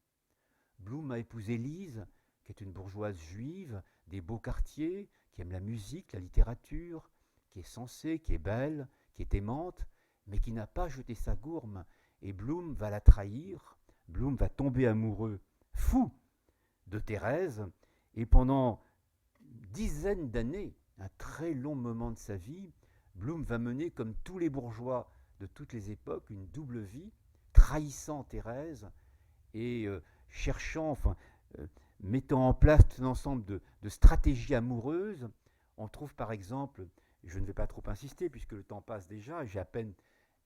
Bloom a épousé Lise, qui est une bourgeoise juive, des beaux quartiers, qui aime la musique, la littérature, qui est sensée, qui est belle, qui est aimante, mais qui n'a pas jeté sa gourme. Et Bloom va la trahir, Bloom va tomber amoureux, fou, de Thérèse, et pendant dizaines d'années, un très long moment de sa vie, Bloom va mener, comme tous les bourgeois de toutes les époques, une double vie, trahissant Thérèse et cherchant, mettant en place tout un ensemble de stratégies amoureuses. On trouve par exemple, je ne vais pas trop insister puisque le temps passe déjà, j'ai à peine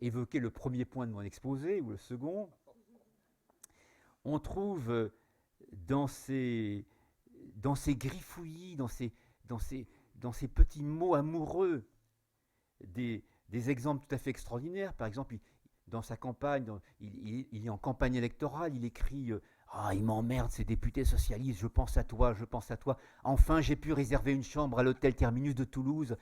évoqué le premier point de mon exposé ou le second, on trouve dans ces griffouillis, dans ces petits mots amoureux, des exemples tout à fait extraordinaires. Par exemple, dans sa campagne, il est en campagne électorale, il écrit il m'emmerde ces députés socialistes, je pense à toi, je pense à toi. Enfin, j'ai pu réserver une chambre à l'hôtel Terminus de Toulouse.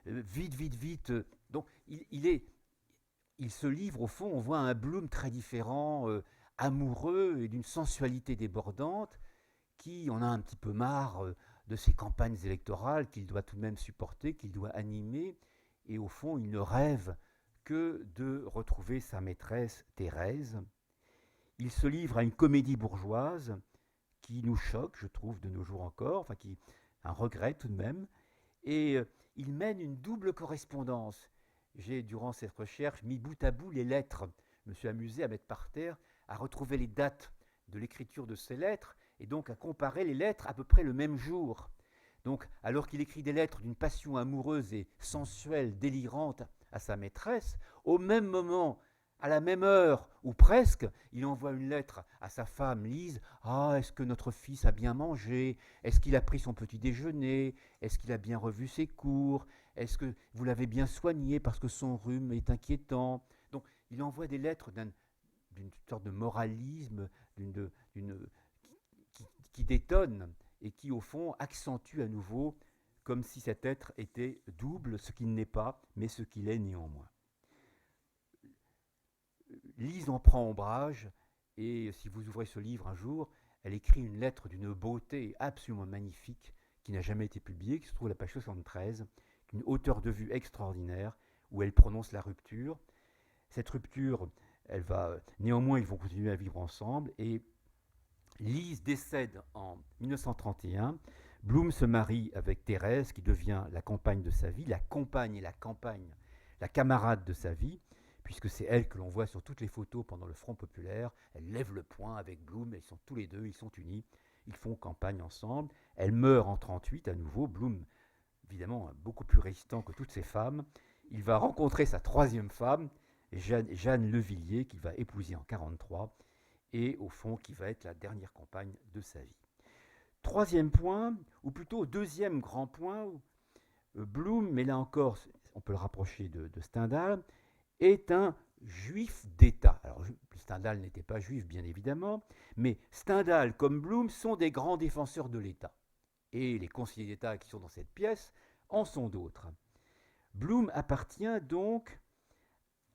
Vite, vite, vite. Donc, il se livre, au fond, on voit un Bloom très différent, amoureux et d'une sensualité débordante, qui en a un petit peu marre de ces campagnes électorales qu'il doit tout de même supporter, qu'il doit animer. Et au fond, il ne rêve que de retrouver sa maîtresse Thérèse. Il se livre à une comédie bourgeoise qui nous choque, je trouve, de nos jours encore, qui un regret tout de même. Et il mène une double correspondance. J'ai, durant cette recherche, mis bout à bout les lettres. Je me suis amusé à mettre par terre, à retrouver les dates de l'écriture de ces lettres, et donc à comparer les lettres à peu près le même jour. Donc, alors qu'il écrit des lettres d'une passion amoureuse et sensuelle, délirante à sa maîtresse, au même moment, à la même heure, ou presque, il envoie une lettre à sa femme Lise. « Ah, est-ce que notre fils a bien mangé? Est-ce qu'il a pris son petit déjeuner? Est-ce qu'il a bien revu ses cours? Est-ce que vous l'avez bien soigné parce que son rhume est inquiétant ?» Donc, il envoie des lettres d'une sorte de moralisme, qui détonne et qui, au fond, accentue à nouveau, comme si cet être était double, ce qu'il n'est pas, mais ce qu'il est néanmoins. Lise en prend ombrage, et si vous ouvrez ce livre un jour, elle écrit une lettre d'une beauté absolument magnifique, qui n'a jamais été publiée, qui se trouve à la page 73, une hauteur de vue extraordinaire, où elle prononce la rupture. Cette rupture, néanmoins, ils vont continuer à vivre ensemble, et Lise décède en 1931. Bloom se marie avec Thérèse, qui devient la compagne de sa vie, la compagne et la camarade de sa vie, puisque c'est elle que l'on voit sur toutes les photos pendant le Front populaire. Elle lève le poing avec Bloom, ils sont tous les deux, ils sont unis, ils font campagne ensemble. Elle meurt en 1938 à nouveau. Bloom, évidemment, beaucoup plus résistant que toutes ces femmes. Il va rencontrer sa troisième femme, Jeanne Levilliers, qu'il va épouser en 1943, et au fond qui va être la dernière compagne de sa vie. Troisième point, ou plutôt deuxième grand point, Bloom, mais là encore on peut le rapprocher de Stendhal, est un juif d'État. Alors Stendhal n'était pas juif bien évidemment, mais Stendhal comme Bloom sont des grands défenseurs de l'État. Et les conseillers d'État qui sont dans cette pièce en sont d'autres. Bloom appartient donc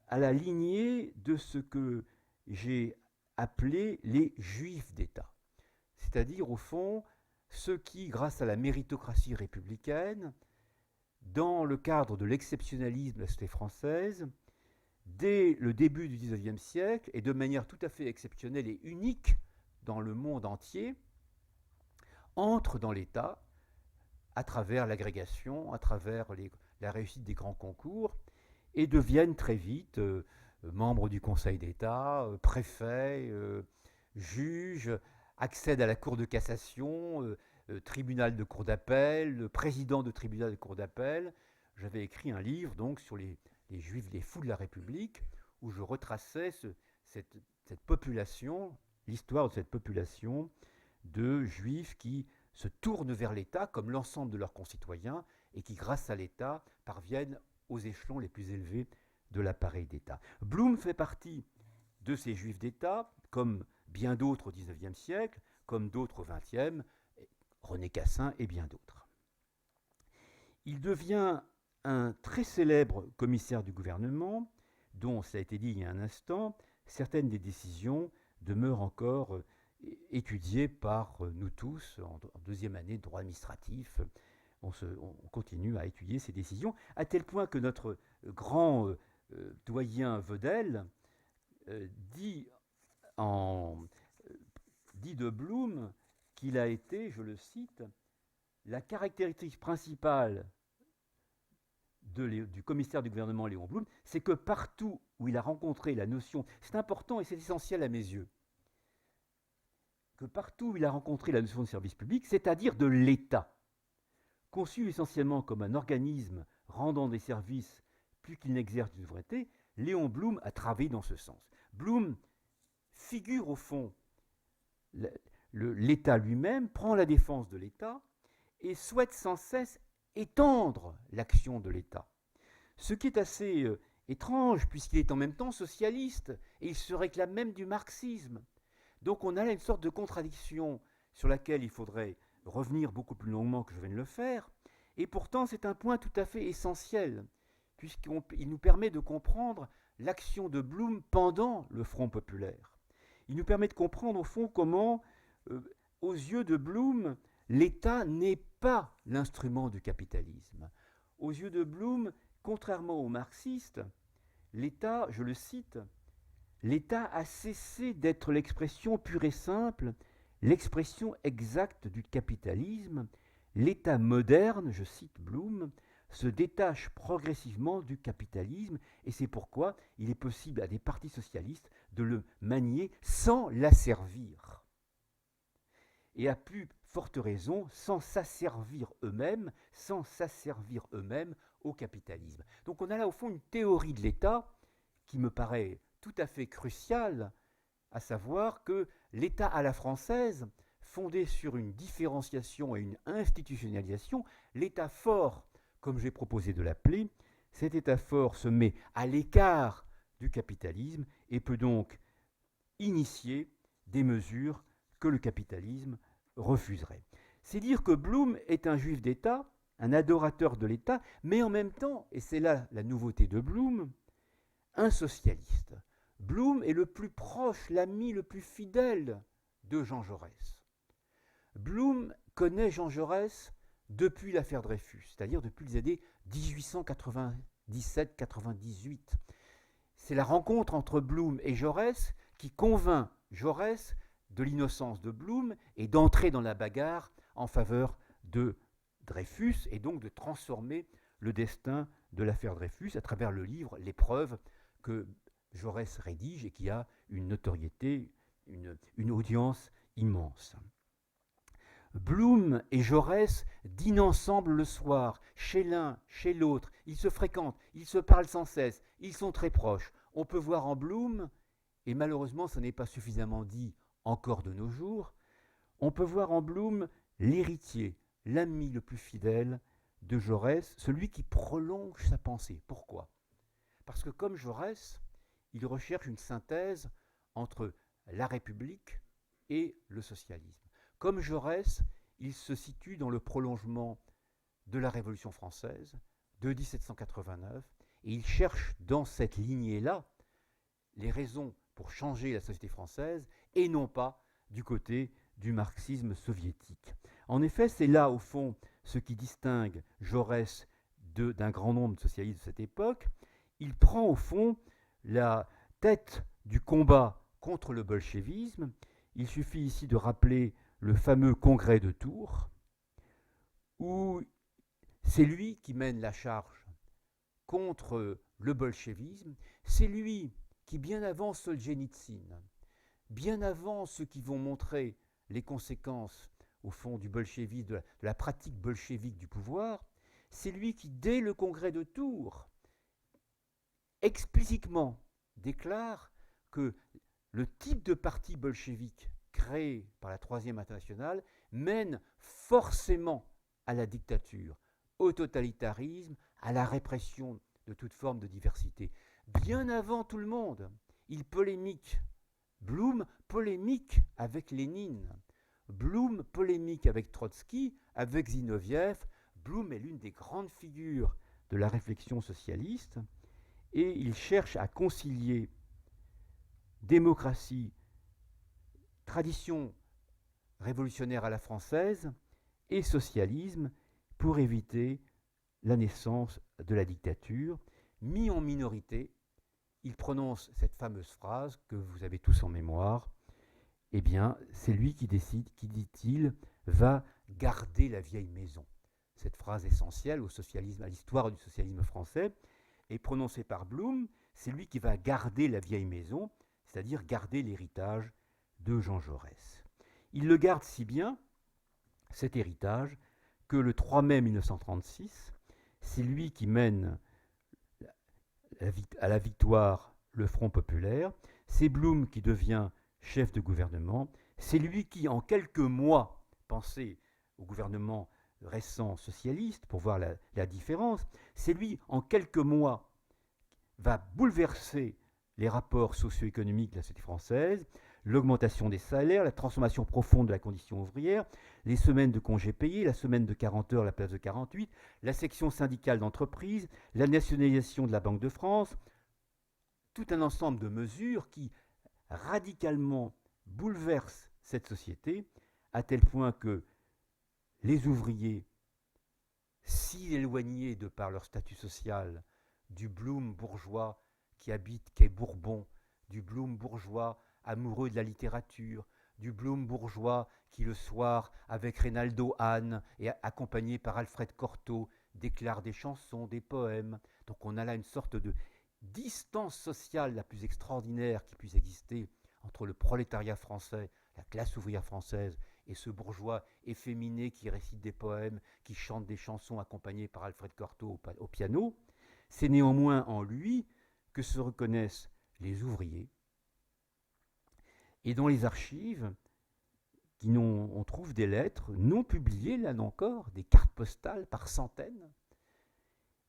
à la lignée de ce que j'ai appelé les juifs d'État. C'est-à-dire, au fond, ceux qui, grâce à la méritocratie républicaine, dans le cadre de l'exceptionnalisme de la société française, dès le début du XIXe siècle, et de manière tout à fait exceptionnelle et unique dans le monde entier, entrent dans l'État à travers l'agrégation, à travers la réussite des grands concours, et deviennent très vite membres du Conseil d'État, préfets, juges, accèdent à la Cour de cassation, tribunal de cour d'appel, président de tribunal de cour d'appel. J'avais écrit un livre donc sur les Juifs, les fous de la République, où je retraçais cette population, l'histoire de cette population de juifs qui se tournent vers l'État comme l'ensemble de leurs concitoyens et qui, grâce à l'État, parviennent aux échelons les plus élevés de l'appareil d'État. Blum fait partie de ces juifs d'État, comme bien d'autres au XIXe siècle, comme d'autres au XXe, René Cassin et bien d'autres. Il devient un très célèbre commissaire du gouvernement, dont, ça a été dit il y a un instant, certaines des décisions demeurent encore étudiées par nous tous en deuxième année de droit administratif. On continue à étudier ces décisions, à tel point que notre grand doyen Vedel dit de Blum qu'il a été, je le cite, la caractéristique principale du commissaire du gouvernement Léon Blum, c'est que partout où il a rencontré la notion, c'est important et c'est essentiel à mes yeux, que partout où il a rencontré la notion de service public, c'est-à-dire de l'État, conçu essentiellement comme un organisme rendant des services plus qu'il n'exerce une souveraineté, Léon Blum a travaillé dans ce sens. Blum figure au fond l'État lui-même, prend la défense de l'État et souhaite sans cesse étendre l'action de l'État. Ce qui est assez étrange, puisqu'il est en même temps socialiste, et il se réclame même du marxisme. Donc on a là une sorte de contradiction sur laquelle il faudrait revenir beaucoup plus longuement que je viens de le faire, et pourtant c'est un point tout à fait essentiel, puisqu'il nous permet de comprendre l'action de Blum pendant le Front populaire. Il nous permet de comprendre au fond comment, aux yeux de Blum, l'État n'est pas l'instrument du capitalisme. Aux yeux de Blum, contrairement aux marxistes, l'État, je le cite, l'État a cessé d'être l'expression pure et simple, l'expression exacte du capitalisme. L'État moderne, je cite Blum, se détache progressivement du capitalisme et c'est pourquoi il est possible à des partis socialistes de le manier sans l'asservir. Et à plus forte raison, sans s'asservir eux-mêmes au capitalisme. Donc on a là au fond une théorie de l'État qui me paraît tout à fait cruciale, à savoir que l'État à la française, fondé sur une différenciation et une institutionnalisation, l'État fort, comme j'ai proposé de l'appeler, cet État fort se met à l'écart du capitalisme et peut donc initier des mesures que le capitalisme refuserait. C'est dire que Blum est un juif d'État, un adorateur de l'État, mais en même temps, et c'est là la nouveauté de Blum, un socialiste. Blum est le plus proche, l'ami le plus fidèle de Jean Jaurès. Blum connaît Jean Jaurès depuis l'affaire Dreyfus, c'est-à-dire depuis les années 1897-98. C'est la rencontre entre Blum et Jaurès qui convainc Jaurès de l'innocence de Blum et d'entrer dans la bagarre en faveur de Dreyfus et donc de transformer le destin de l'affaire Dreyfus à travers le livre Les Preuves que Jaurès rédige et qui a une notoriété, une audience immense. Blum et Jaurès dînent ensemble le soir, chez l'un, chez l'autre. Ils se fréquentent, ils se parlent sans cesse, ils sont très proches. On peut voir en Blum, et malheureusement ça n'est pas suffisamment dit encore de nos jours, on peut voir en Blum l'héritier, l'ami le plus fidèle de Jaurès, celui qui prolonge sa pensée. Pourquoi ? Parce que comme Jaurès, il recherche une synthèse entre la République et le socialisme. Comme Jaurès, il se situe dans le prolongement de la Révolution française de 1789 et il cherche dans cette lignée-là les raisons pour changer la société française et non pas du côté du marxisme soviétique. En effet, c'est là, au fond, ce qui distingue Jaurès d'un grand nombre de socialistes de cette époque. Il prend, au fond, la tête du combat contre le bolchevisme. Il suffit ici de rappeler le fameux congrès de Tours, où c'est lui qui mène la charge contre le bolchevisme. C'est lui qui, bien avant Solzhenitsyn, bien avant ceux qui vont montrer les conséquences, au fond, du bolchevisme, de la pratique bolchevique du pouvoir, c'est lui qui, dès le congrès de Tours, explicitement déclare que le type de parti bolchevique créé par la Troisième Internationale mène forcément à la dictature, au totalitarisme, à la répression de toute forme de diversité. Bien avant tout le monde, il polémique. Blum polémique avec Lénine. Blum polémique avec Trotsky, avec Zinoviev. Blum est l'une des grandes figures de la réflexion socialiste et il cherche à concilier démocratie, tradition révolutionnaire à la française et socialisme pour éviter la naissance de la dictature. Mis en minorité, il prononce cette fameuse phrase que vous avez tous en mémoire. Eh bien, c'est lui qui décide, qui, dit-il, va garder la vieille maison. Cette phrase essentielle au socialisme, à l'histoire du socialisme français, est prononcée par Blum. C'est lui qui va garder la vieille maison, c'est-à-dire garder l'héritage de Jean Jaurès. Il le garde si bien, cet héritage, que le 3 mai 1936, c'est lui qui mène à la victoire le Front populaire, c'est Blum qui devient chef de gouvernement, c'est lui qui, en quelques mois, pensez au gouvernement récent socialiste pour voir la différence, c'est lui, en quelques mois, va bouleverser les rapports socio-économiques de la société française, l'augmentation des salaires, la transformation profonde de la condition ouvrière, les semaines de congés payés, la semaine de 40 heures à la place de 48, la section syndicale d'entreprise, la nationalisation de la Banque de France, tout un ensemble de mesures qui radicalement bouleversent cette société, à tel point que les ouvriers, si éloignés de par leur statut social du Blum bourgeois qui habite quai Bourbon, du Blum bourgeois amoureux de la littérature, du Blum bourgeois qui le soir, avec Reynaldo Hahn et accompagné par Alfred Cortot, déclare des chansons, des poèmes. Donc on a là une sorte de distance sociale la plus extraordinaire qui puisse exister entre le prolétariat français, la classe ouvrière française, et ce bourgeois efféminé qui récite des poèmes, qui chante des chansons accompagné par Alfred Cortot au piano. C'est néanmoins en lui que se reconnaissent les ouvriers. Et dans les archives, on trouve des lettres non publiées, là encore, des cartes postales par centaines,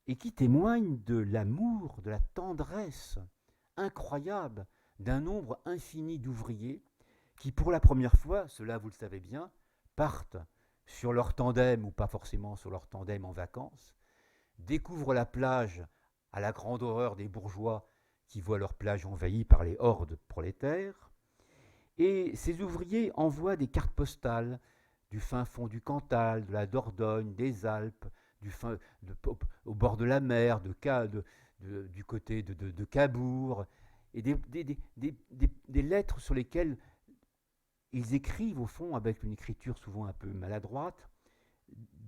et qui témoignent de l'amour, de la tendresse incroyable d'un nombre infini d'ouvriers qui, pour la première fois, cela vous le savez bien, partent sur leur tandem, ou pas forcément sur leur tandem en vacances, découvrent la plage à la grande horreur des bourgeois qui voient leur plage envahie par les hordes prolétaires. Et ces ouvriers envoient des cartes postales du fin fond du Cantal, de la Dordogne, des Alpes, au bord de la mer, du côté de Cabourg, et des lettres sur lesquelles ils écrivent, au fond, avec une écriture souvent un peu maladroite,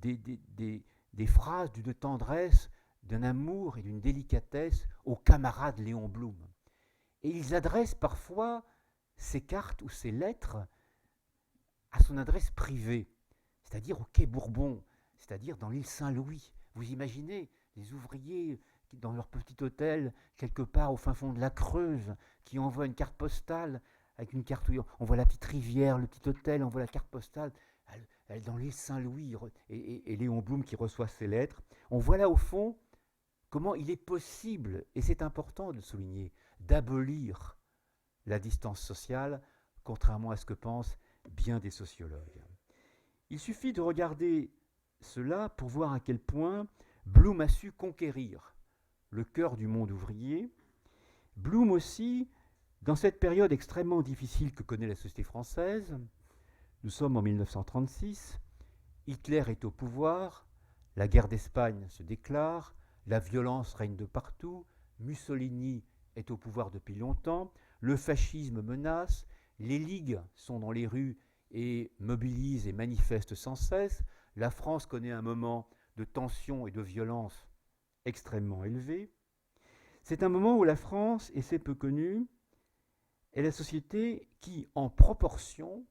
des phrases d'une tendresse, d'un amour et d'une délicatesse au camarade Léon Blum. Et ils adressent parfois ces cartes ou ces lettres à son adresse privée, c'est-à-dire au quai Bourbon, c'est-à-dire dans l'île Saint-Louis. Vous imaginez les ouvriers qui, dans leur petit hôtel, quelque part au fin fond de la Creuse, qui envoient une carte postale, avec une carte où on voit la petite rivière, le petit hôtel, on voit la carte postale, elle dans l'île Saint-Louis, et Léon Blum qui reçoit ces lettres. On voit là au fond comment il est possible, et c'est important de le souligner, d'abolir la distance sociale, contrairement à ce que pensent bien des sociologues. Il suffit de regarder cela pour voir à quel point Blum a su conquérir le cœur du monde ouvrier. Blum aussi, dans cette période extrêmement difficile que connaît la société française, nous sommes en 1936, Hitler est au pouvoir, la guerre d'Espagne se déclare, la violence règne de partout, Mussolini est au pouvoir depuis longtemps, le fascisme menace, les ligues sont dans les rues et mobilisent et manifestent sans cesse, la France connaît un moment de tension et de violence extrêmement élevé. C'est un moment où la France, et c'est peu connu, est la société qui, en proportion,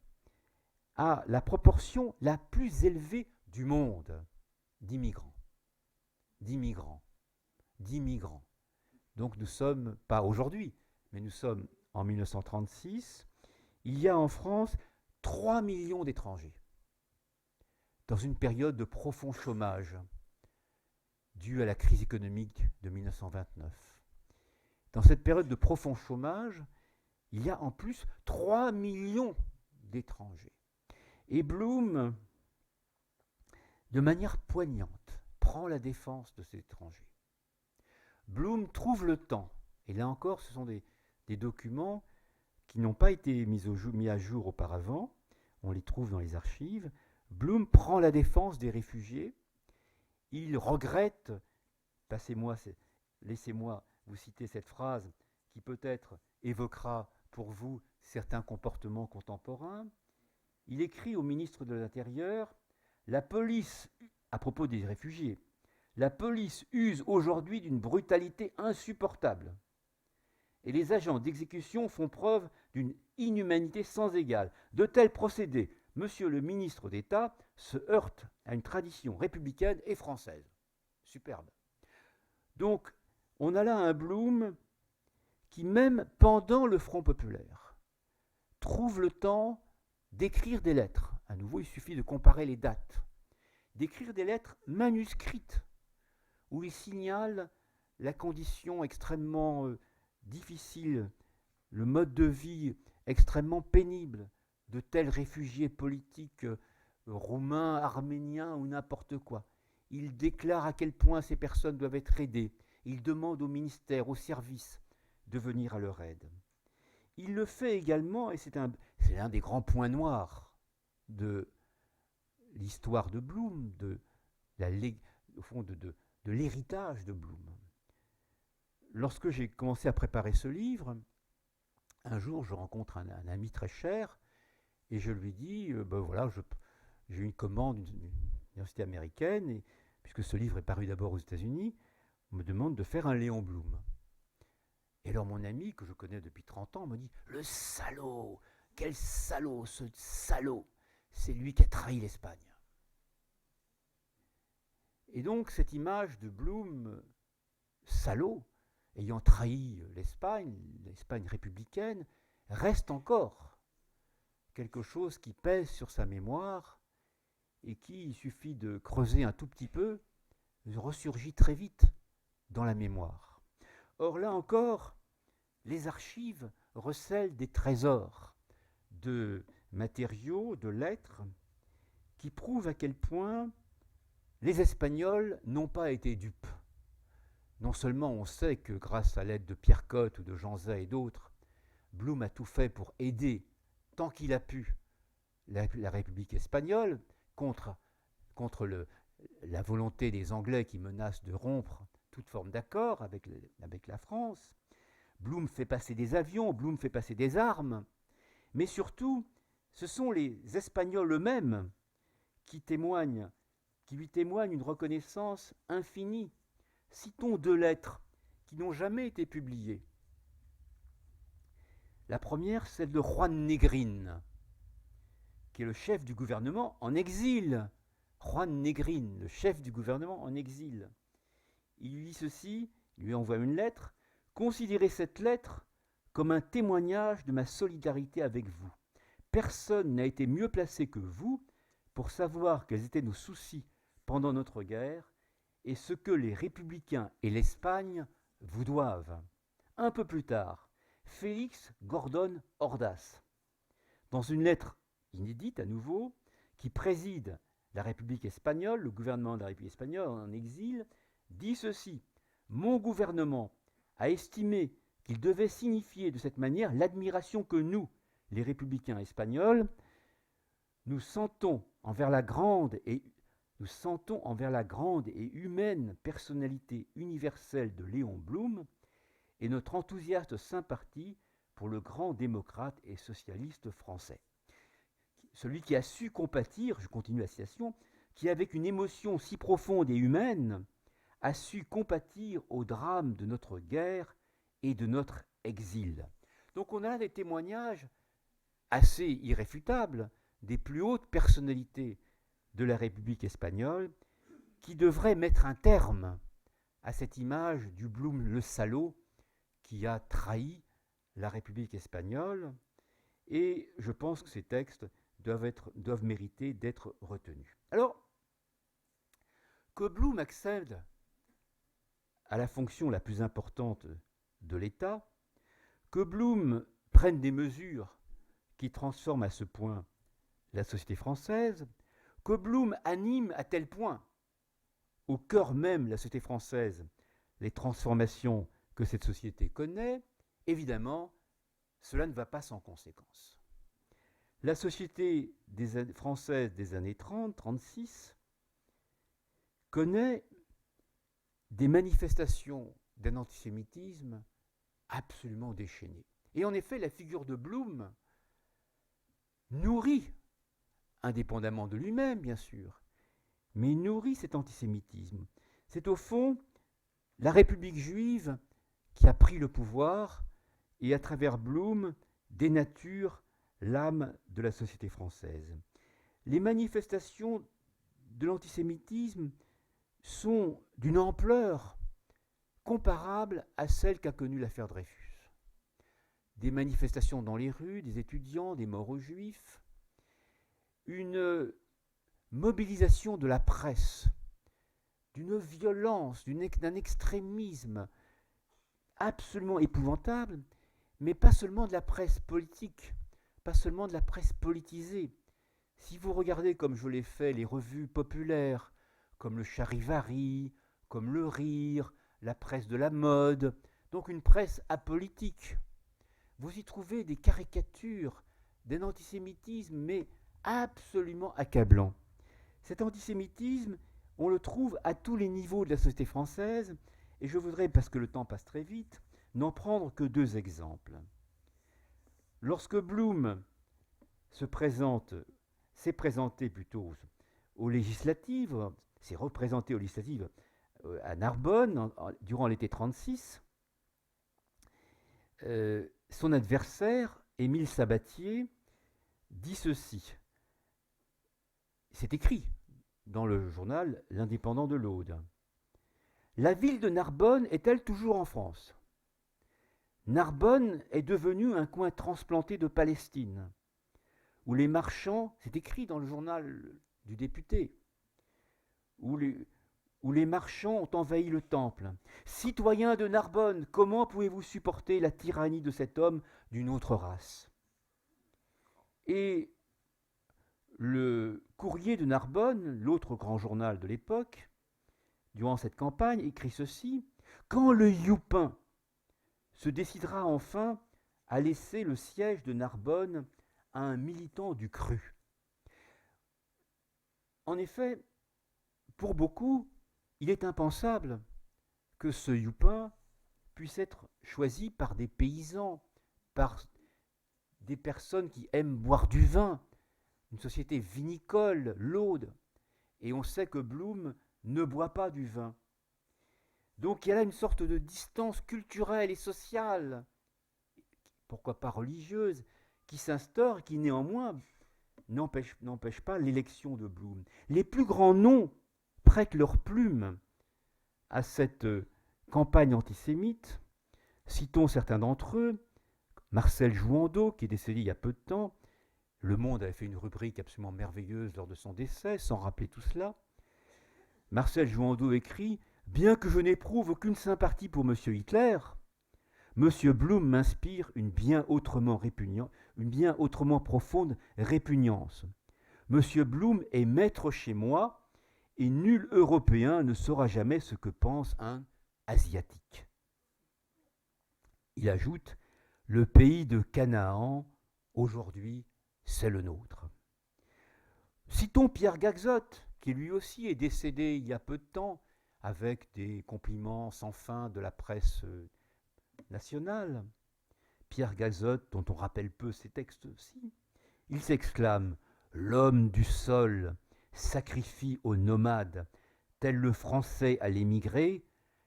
a la proportion la plus élevée du monde d'immigrants. Donc nous sommes, pas aujourd'hui, mais nous sommes en 1936, il y a en France 3 millions d'étrangers, dans une période de profond chômage due à la crise économique de 1929. Dans cette période de profond chômage, il y a en plus 3 millions d'étrangers. Et Blum, de manière poignante, prend la défense de ces étrangers. Blum trouve le temps, et là encore, ce sont des documents qui n'ont pas été mis à jour auparavant, on les trouve dans les archives. Blum prend la défense des réfugiés, il regrette, laissez-moi vous citer cette phrase qui peut-être évoquera pour vous certains comportements contemporains. Il écrit au ministre de l'Intérieur, la police, à propos des réfugiés, la police use aujourd'hui d'une brutalité insupportable. Et les agents d'exécution font preuve d'une inhumanité sans égale. De tels procédés, monsieur le ministre d'État se heurte à une tradition républicaine et française. Superbe. Donc, on a là un Blum qui, même pendant le Front populaire, trouve le temps d'écrire des lettres. À nouveau, il suffit de comparer les dates. D'écrire des lettres manuscrites, où il signale la condition extrêmement difficile, le mode de vie extrêmement pénible de tels réfugiés politiques roumains, arméniens ou n'importe quoi. Il déclare à quel point ces personnes doivent être aidées. Il demande au ministère, aux services, de venir à leur aide. Il le fait également, et c'est l'un des grands points noirs de l'histoire de Blum, au fond de l'héritage de Blum. Lorsque j'ai commencé à préparer ce livre, un jour je rencontre un ami très cher et je lui dis, voilà, j'ai une commande d'une université américaine, et puisque ce livre est paru d'abord aux États-Unis, on me demande de faire un Léon Blum. Et alors mon ami, que je connais depuis 30 ans, me dit, le salaud, quel salaud, ce salaud, c'est lui qui a trahi l'Espagne. Et donc cette image de Blum, salaud, ayant trahi l'Espagne républicaine, reste encore quelque chose qui pèse sur sa mémoire et qui, il suffit de creuser un tout petit peu, ressurgit très vite dans la mémoire. Or là encore, les archives recèlent des trésors de matériaux, de lettres, qui prouvent à quel point les Espagnols n'ont pas été dupes. Non seulement on sait que grâce à l'aide de Pierre Cotte ou de Jean Zay et d'autres, Blum a tout fait pour aider, tant qu'il a pu, la République espagnole contre la volonté des Anglais qui menacent de rompre toute forme d'accord avec la France. Blum fait passer des avions, Blum fait passer des armes, mais surtout, ce sont les Espagnols eux-mêmes qui lui témoignent une reconnaissance infinie. Citons 2 lettres qui n'ont jamais été publiées. La première, celle de Juan Negrín, qui est le chef du gouvernement en exil. Juan Negrín, le chef du gouvernement en exil. Il lui dit ceci, il lui envoie une lettre. Considérez cette lettre comme un témoignage de ma solidarité avec vous. Personne n'a été mieux placé que vous pour savoir quels étaient nos soucis pendant notre guerre et ce que les républicains et l'Espagne vous doivent. Un peu plus tard, Félix Gordon Ordaz, dans une lettre inédite à nouveau, qui préside la République espagnole, le gouvernement de la République espagnole en exil, dit ceci: mon gouvernement a estimé qu'il devait signifier de cette manière l'admiration que nous, les républicains espagnols, nous sentons envers la grande et humaine personnalité universelle de Léon Blum et notre enthousiaste sympathie pour le grand démocrate et socialiste français. Celui qui a su compatir, je continue la citation, qui avec une émotion si profonde et humaine a su compatir au drame de notre guerre et de notre exil. Donc on a là des témoignages assez irréfutables des plus hautes personnalités de la République espagnole qui devraient mettre un terme à cette image du Blum le salaud qui a trahi la République espagnole, et je pense que ces textes doivent mériter d'être retenus. Alors, que Blum accède à la fonction la plus importante de l'État, que Blum prenne des mesures qui transforment à ce point la société française, que Blum anime à tel point, au cœur même de la société française, les transformations que cette société connaît, évidemment, cela ne va pas sans conséquence. La société française des années 30-36 connaît des manifestations d'un antisémitisme absolument déchaînées. Et en effet, la figure de Blum nourrit, indépendamment de lui-même bien sûr, mais nourrit cet antisémitisme. C'est au fond la République juive qui a pris le pouvoir et à travers Blum dénature l'âme de la société française. Les manifestations de l'antisémitisme sont d'une ampleur comparable à celle qu'a connue l'affaire Dreyfus. Des manifestations dans les rues, des étudiants, des morts aux juifs, une mobilisation de la presse, d'une violence, d'un extrémisme absolument épouvantable, mais pas seulement de la presse politique, pas seulement de la presse politisée. Si vous regardez, comme je l'ai fait, les revues populaires, comme le Charivari, comme le Rire, la presse de la mode, donc une presse apolitique, vous y trouvez des caricatures d'un antisémitisme, mais absolument accablant. Cet antisémitisme, on le trouve à tous les niveaux de la société française, et je voudrais, parce que le temps passe très vite, n'en prendre que deux exemples. Lorsque Blum s'est présenté plutôt aux législatives, s'est représenté aux législatives à Narbonne durant l'été 36, son adversaire, Émile Sabatier, dit ceci. C'est écrit dans le journal L'Indépendant de l'Aude. La ville de Narbonne est-elle toujours en France ? Narbonne est devenue un coin transplanté de Palestine, où les marchands, c'est écrit dans le journal du député, où les marchands ont envahi le temple. Citoyens de Narbonne, comment pouvez-vous supporter la tyrannie de cet homme d'une autre race ? Et le Courrier de Narbonne, l'autre grand journal de l'époque, durant cette campagne, écrit ceci. Quand le Youpin se décidera enfin à laisser le siège de Narbonne à un militant du cru. En effet, pour beaucoup, il est impensable que ce Youpin puisse être choisi par des paysans, par des personnes qui aiment boire du vin, une société vinicole, l'Aude. Et on sait que Blum ne boit pas du vin. Donc il y a là une sorte de distance culturelle et sociale, pourquoi pas religieuse, qui s'instaure, qui néanmoins n'empêche pas l'élection de Blum. Les plus grands noms prêtent leur plume à cette campagne antisémite. Citons certains d'entre eux. Marcel Jouandeau, qui est décédé il y a peu de temps. Le Monde avait fait une rubrique absolument merveilleuse lors de son décès, sans rappeler tout cela. Marcel Jouandeau écrit « Bien que je n'éprouve aucune sympathie pour M. Hitler, M. Blum m'inspire une bien autrement profonde répugnance. M. Blum est maître chez moi, et nul Européen ne saura jamais ce que pense un Asiatique. » Il ajoute « Le pays de Canaan, aujourd'hui, c'est le nôtre. » Citons Pierre Gaxotte, qui lui aussi est décédé il y a peu de temps, avec des compliments sans fin de la presse nationale. Pierre Gaxotte, dont on rappelle peu ses textes aussi, il s'exclame « L'homme du sol sacrifie aux nomades, tel le français à l'émigré,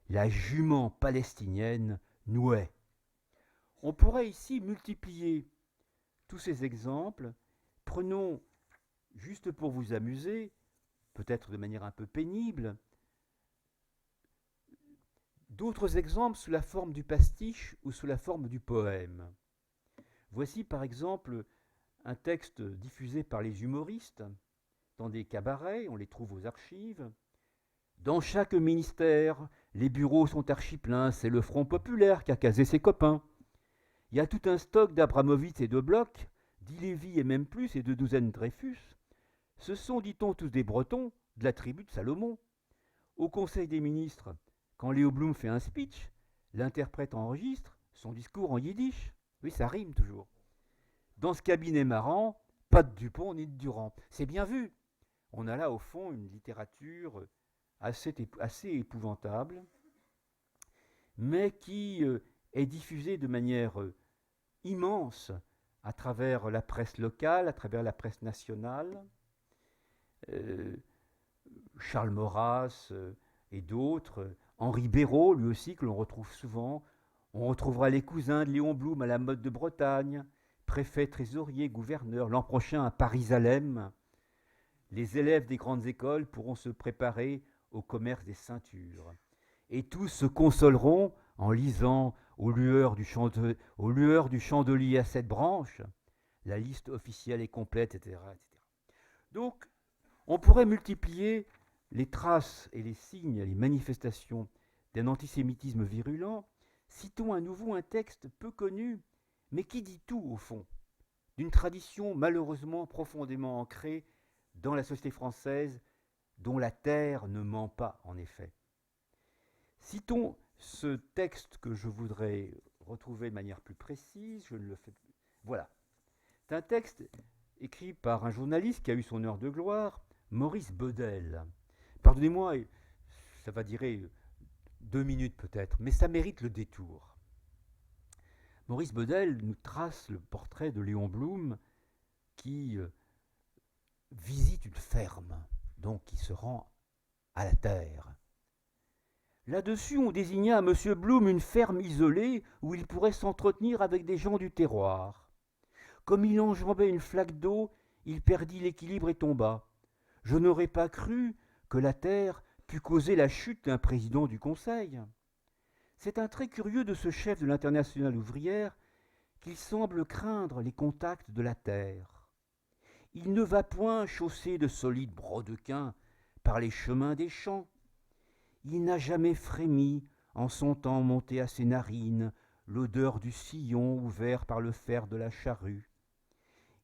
la jument palestinienne nouait. » On pourrait ici multiplier tous ces exemples. Prenons, juste pour vous amuser, peut-être de manière un peu pénible, d'autres exemples sous la forme du pastiche ou sous la forme du poème. Voici par exemple un texte diffusé par les humoristes dans des cabarets, on les trouve aux archives. Dans chaque ministère, les bureaux sont archi-pleins, c'est le Front populaire qui a casé ses copains. Il y a tout un stock d'Abramovitz et de Bloch, d'Ille-et-Vie et même plus, et de douzaines Dreyfus. Ce sont, dit-on, tous des Bretons, de la tribu de Salomon. Au Conseil des ministres, quand Léo Blum fait un speech, l'interprète enregistre son discours en yiddish. Oui, ça rime toujours. Dans ce cabinet marrant, pas de Dupont ni de Durand. C'est bien vu. On a là, au fond, une littérature assez épouvantable, mais qui est diffusée de manière immense à travers la presse locale, à travers la presse nationale. Charles Maurras et d'autres, Henri Béraud, lui aussi, que l'on retrouve souvent. On retrouvera les cousins de Léon Blum à la mode de Bretagne, préfet, trésorier, gouverneur. L'an prochain à Paris-Salem, les élèves des grandes écoles pourront se préparer au commerce des ceintures. Et tous se consoleront en lisant aux lueurs du chandelier à 7 branches, la liste officielle est complète, etc., etc. Donc, on pourrait multiplier les traces et les signes, les manifestations d'un antisémitisme virulent. Citons à nouveau un texte peu connu, mais qui dit tout au fond, d'une tradition malheureusement profondément ancrée dans la société française, dont la terre ne ment pas en effet. Citons ce texte que je voudrais retrouver de manière plus précise, je ne le fais plus. Voilà. C'est un texte écrit par un journaliste qui a eu son heure de gloire, Maurice Bedel. Pardonnez-moi, ça va durer 2 minutes peut-être, mais ça mérite le détour. Maurice Bedel nous trace le portrait de Léon Blum qui visite une ferme, donc qui se rend à la terre. Là-dessus, on désigna à M. Blum une ferme isolée où il pourrait s'entretenir avec des gens du terroir. Comme il enjambait une flaque d'eau, il perdit l'équilibre et tomba. Je n'aurais pas cru que la terre pût causer la chute d'un président du Conseil. C'est un trait curieux de ce chef de l'Internationale ouvrière qu'il semble craindre les contacts de la terre. Il ne va point chausser de solides brodequins par les chemins des champs. Il n'a jamais frémi en sentant monter à ses narines l'odeur du sillon ouvert par le fer de la charrue.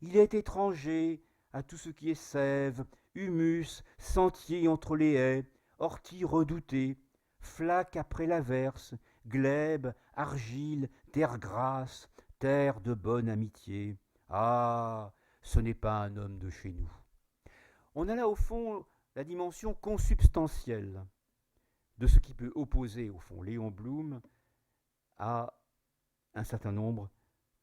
Il est étranger à tout ce qui est sève, humus, sentier entre les haies, ortie redoutée, flaque après l'averse, glèbe, argile, terre grasse, terre de bonne amitié. Ah, ce n'est pas un homme de chez nous. On a là au fond la dimension consubstantielle de ce qui peut opposer au fond Léon Blum à un certain nombre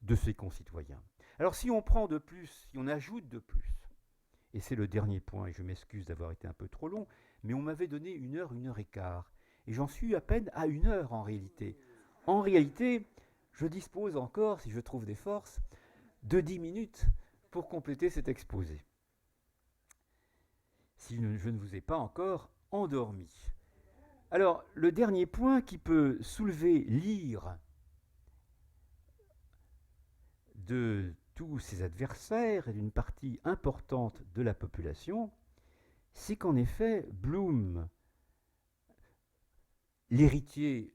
de ses concitoyens. Alors si on prend de plus, si on ajoute de plus, et c'est le dernier point, et je m'excuse d'avoir été un peu trop long, mais on m'avait donné 1 heure et quart, et j'en suis à peine à 1 heure en réalité. En réalité, je dispose encore, si je trouve des forces, de 10 minutes pour compléter cet exposé. Si je ne vous ai pas encore endormi. Alors, le dernier point qui peut soulever l'ire de tous ses adversaires et d'une partie importante de la population, c'est qu'en effet, Blum, l'héritier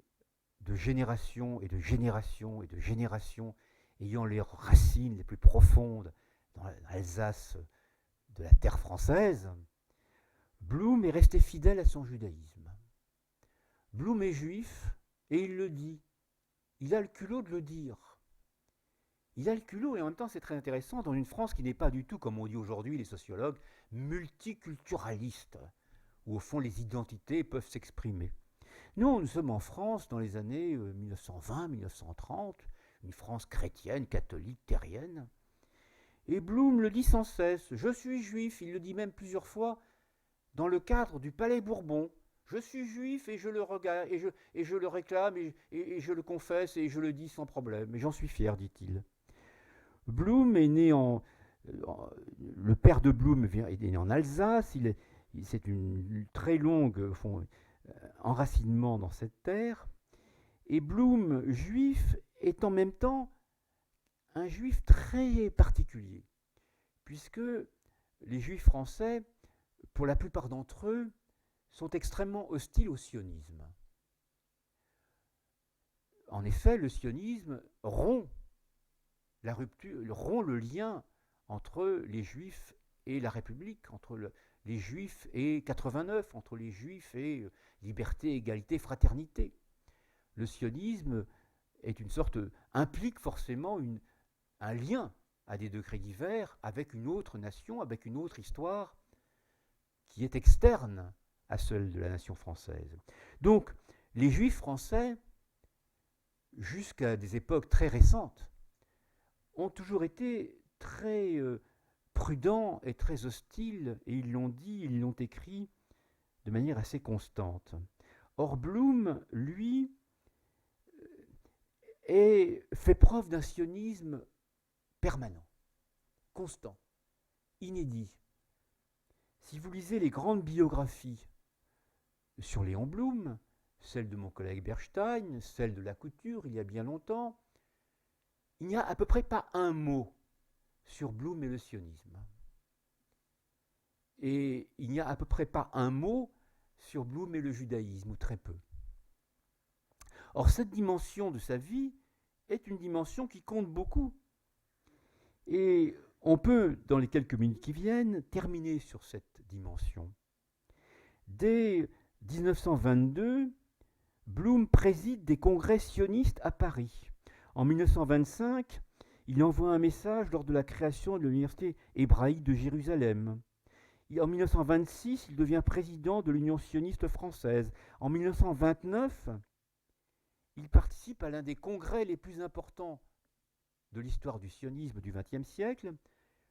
de générations et de générations et de générations ayant les racines les plus profondes dans l'Alsace de la terre française, Blum est resté fidèle à son judaïsme. Blum est juif et il le dit. Il a le culot de le dire. Il a le culot et en même temps c'est très intéressant dans une France qui n'est pas du tout, comme on dit aujourd'hui les sociologues, multiculturaliste, où au fond les identités peuvent s'exprimer. Non, nous sommes en France dans les années 1920-1930, une France chrétienne, catholique, terrienne. Et Blum le dit sans cesse, je suis juif, il le dit même plusieurs fois dans le cadre du Palais Bourbon. Je suis juif et je le regarde, et je le réclame, et je le confesse, et je le dis sans problème. Et j'en suis fier, dit-il. Blum est né le père de Blum est né en Alsace, c'est une très longue enracinement dans cette terre. Et Blum, juif, est en même temps un juif très particulier, puisque les juifs français, pour la plupart d'entre eux, sont extrêmement hostiles au sionisme. En effet, le sionisme rompt la rupture, rompt le lien entre les juifs et la République, entre les juifs et 89, entre les juifs et liberté, égalité, fraternité. Le sionisme est une sorte, implique forcément un lien à des degrés divers avec une autre nation, avec une autre histoire qui est externe à celle de la nation française. Donc, les juifs français, jusqu'à des époques très récentes, ont toujours été très prudents et très hostiles, et ils l'ont dit, ils l'ont écrit de manière assez constante. Or, Blum, lui, fait preuve d'un sionisme permanent, constant, inédit. Si vous lisez les grandes biographies sur Léon Blum, celle de mon collègue Bernstein, celle de Lacouture il y a bien longtemps, il n'y a à peu près pas un mot sur Blum et le sionisme. Et il n'y a à peu près pas un mot sur Blum et le judaïsme, ou très peu. Or, cette dimension de sa vie est une dimension qui compte beaucoup. Et on peut, dans les quelques minutes qui viennent, terminer sur cette dimension. Dès 1922, Blum préside des congrès sionistes à Paris. En 1925, il envoie un message lors de la création de l'Université hébraïque de Jérusalem. En 1926, il devient président de l'Union sioniste française. En 1929, il participe à l'un des congrès les plus importants de l'histoire du sionisme du XXe siècle,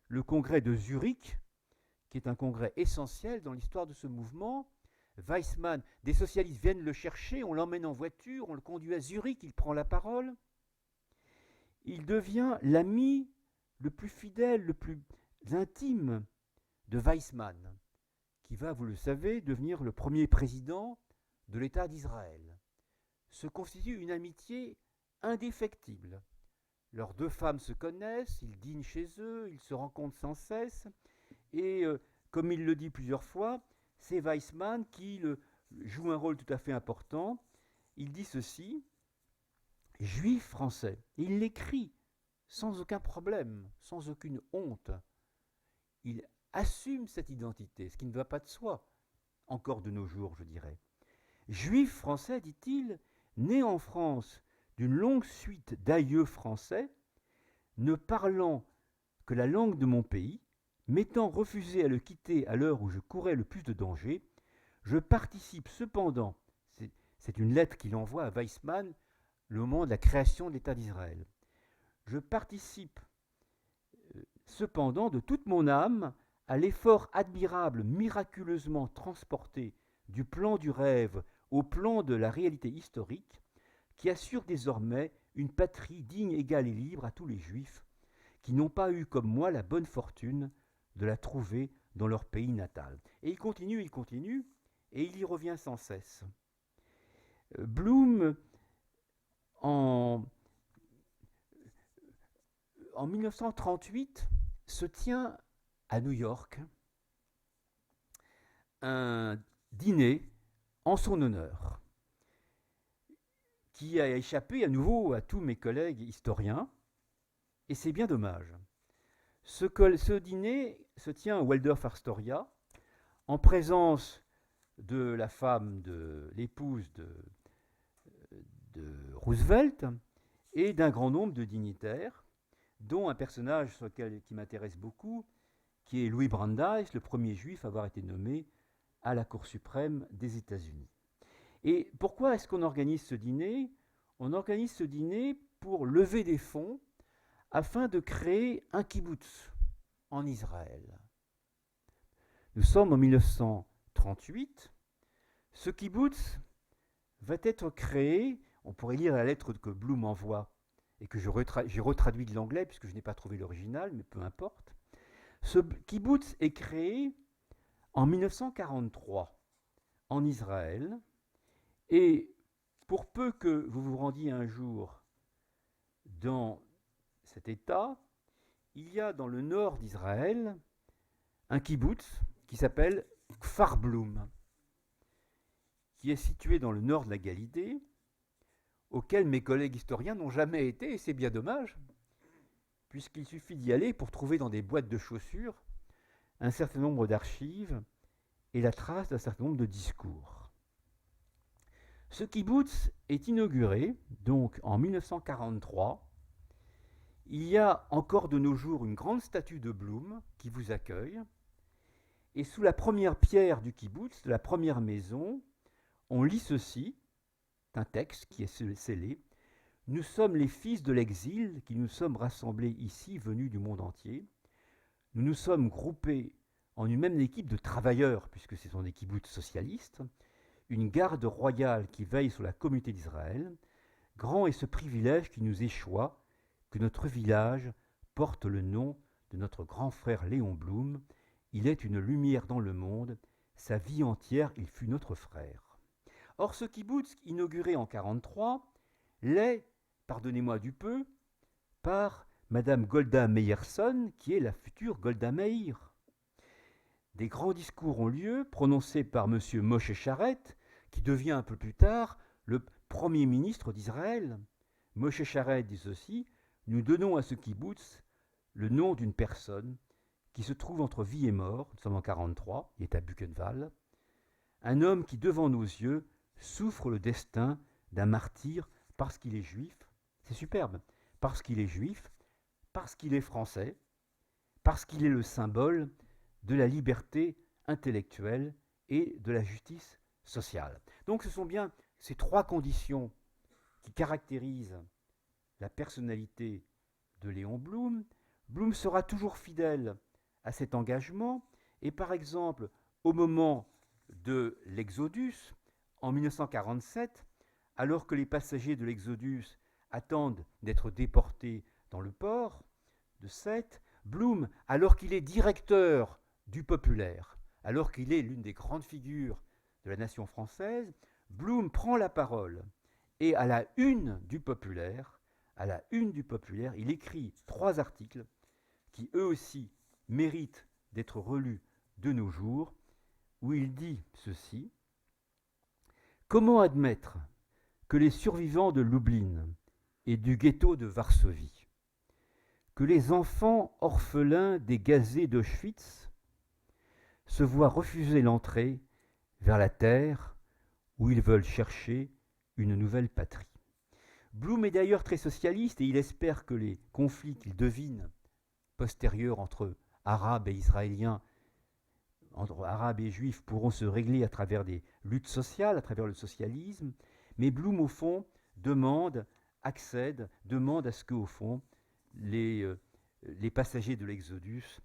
le congrès de Zurich, qui est un congrès essentiel dans l'histoire de ce mouvement. Weizmann, des socialistes viennent le chercher, on l'emmène en voiture, on le conduit à Zurich, il prend la parole. Il devient l'ami le plus fidèle, le plus intime de Weizmann, qui va, vous le savez, devenir le premier président de l'État d'Israël. Se constitue une amitié indéfectible. Leurs deux femmes se connaissent, ils dînent chez eux, ils se rencontrent sans cesse, et comme il le dit plusieurs fois, c'est Weizmann qui joue un rôle tout à fait important. Il dit ceci: juif français. Il l'écrit sans aucun problème, sans aucune honte. Il assume cette identité, ce qui ne va pas de soi, encore de nos jours, je dirais. Juif français, dit-il, né en France d'une longue suite d'aïeux français, ne parlant que la langue de mon pays, m'étant refusé à le quitter à l'heure où je courais le plus de danger, je participe cependant, c'est une lettre qu'il envoie à Weizmann le moment de la création de l'État d'Israël, je participe cependant de toute mon âme à l'effort admirable, miraculeusement transporté du plan du rêve au plan de la réalité historique, qui assure désormais une patrie digne, égale et libre à tous les Juifs qui n'ont pas eu comme moi la bonne fortune de la trouver dans leur pays natal. Et il continue, et il y revient sans cesse. Blum, en 1938, se tient à New York un dîner en son honneur, qui a échappé à nouveau à tous mes collègues historiens, et c'est bien dommage. Ce dîner se tient au Waldorf Astoria, en présence de la femme, de l'épouse de Roosevelt, et d'un grand nombre de dignitaires, dont un personnage qui m'intéresse beaucoup, qui est Louis Brandeis, le premier juif à avoir été nommé à la Cour suprême des États-Unis. Et pourquoi est-ce qu'on organise ce dîner ? On organise ce dîner pour lever des fonds afin de créer un kibbutz en Israël. Nous sommes en 1938. Ce kibbutz va être créé, on pourrait lire la lettre que Blum envoie et que j'ai retraduit de l'anglais puisque je n'ai pas trouvé l'original, mais peu importe. Ce kibbutz est créé en 1943 en Israël et Pour peu que vous vous rendiez un jour dans cet État, il y a dans le nord d'Israël un kibbutz qui s'appelle Kfar Bloum, qui est situé dans le nord de la Galilée, auquel mes collègues historiens n'ont jamais été, et c'est bien dommage, puisqu'il suffit d'y aller pour trouver dans des boîtes de chaussures un certain nombre d'archives et la trace d'un certain nombre de discours. Ce kibbutz est inauguré donc en 1943. Il y a encore de nos jours une grande statue de Bloum qui vous accueille. Et sous la première pierre du kibbutz, de la première maison, on lit ceci, un texte qui est scellé. Nous sommes les fils de l'exil qui nous sommes rassemblés ici, venus du monde entier. Nous nous sommes groupés en une même équipe de travailleurs, puisque ce sont des kibbutz socialistes, une garde royale qui veille sur la communauté d'Israël. Grand est ce privilège qui nous échoit, que notre village porte le nom de notre grand frère Léon Blum. Il est une lumière dans le monde, sa vie entière il fut notre frère. Or ce kibbutz inauguré en 1943 l'est, pardonnez-moi du peu, par Madame Golda Meirson, qui est la future Golda Meir. Des grands discours ont lieu, prononcés par M. Moshe Charet, qui devient un peu plus tard le Premier ministre d'Israël. Moshe Charet dit ceci: nous donnons à ce kibbutz le nom d'une personne qui se trouve entre vie et mort, nous sommes en 1943, il est à Buchenwald, un homme qui, devant nos yeux, souffre le destin d'un martyr parce qu'il est juif, c'est superbe, parce qu'il est juif, parce qu'il est français, parce qu'il est le symbole de la liberté intellectuelle et de la justice sociale. Donc ce sont bien ces trois conditions qui caractérisent la personnalité de Léon Blum. Blum sera toujours fidèle à cet engagement et par exemple au moment de l'Exodus, en 1947, alors que les passagers de l'Exodus attendent d'être déportés dans le port de Sète, Blum, alors qu'il est directeur du Populaire, alors qu'il est l'une des grandes figures de la nation française, Blum prend la parole et à la une du Populaire, il écrit 3 articles qui eux aussi méritent d'être relus de nos jours, où il dit ceci: comment admettre que les survivants de Lublin et du ghetto de Varsovie, que les enfants orphelins des gazés d'Auschwitz se voient refuser l'entrée vers la terre où ils veulent chercher une nouvelle patrie. Blum est d'ailleurs très socialiste et il espère que les conflits qu'il devine postérieurs entre Arabes et Israéliens, entre Arabes et Juifs, pourront se régler à travers des luttes sociales, à travers le socialisme. Mais Blum, au fond, demande à ce que, au fond, les passagers de l'Exodus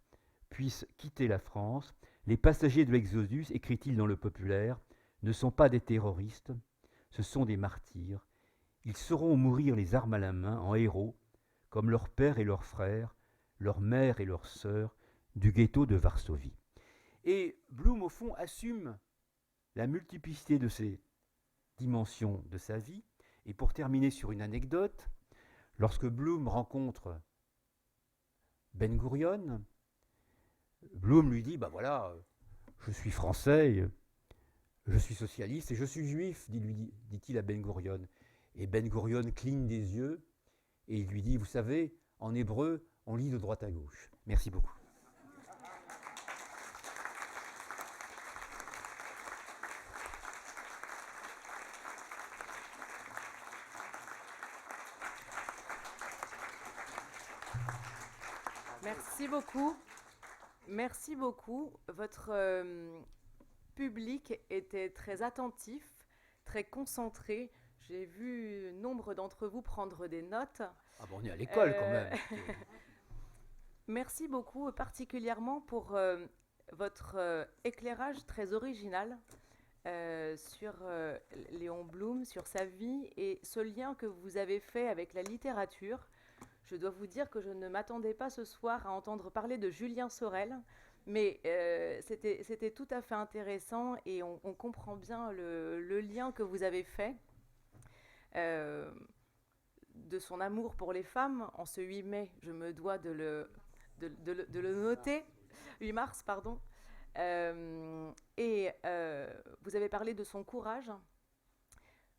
puissent quitter la France. Les passagers de l'Exodus, écrit-il dans le Populaire, ne sont pas des terroristes, ce sont des martyrs. Ils sauront mourir les armes à la main en héros, comme leurs pères et leurs frères, leurs mères et leurs sœurs du ghetto de Varsovie. Et Blum, au fond, assume la multiplicité de ces dimensions de sa vie. Et pour terminer sur une anecdote, lorsque Blum rencontre Ben Gurion, Blum lui dit, voilà, je suis français, je suis socialiste et je suis juif, dit-il à Ben Gurion. Et Ben Gurion cligne des yeux et il lui dit, vous savez, en hébreu, on lit de droite à gauche. Merci beaucoup. Merci beaucoup. Merci beaucoup. Votre public était très attentif, très concentré. J'ai vu nombre d'entre vous prendre des notes. Ah bon, on est à l'école quand même. Merci beaucoup, particulièrement pour votre éclairage très original sur Léon Blum, sur sa vie et ce lien que vous avez fait avec la littérature. Je dois vous dire que je ne m'attendais pas ce soir à entendre parler de Julien Sorel, mais c'était tout à fait intéressant et on comprend bien le lien que vous avez fait. de son amour pour les femmes. En ce 8 mai, je me dois de le noter. 8 mars, pardon. Vous avez parlé de son courage.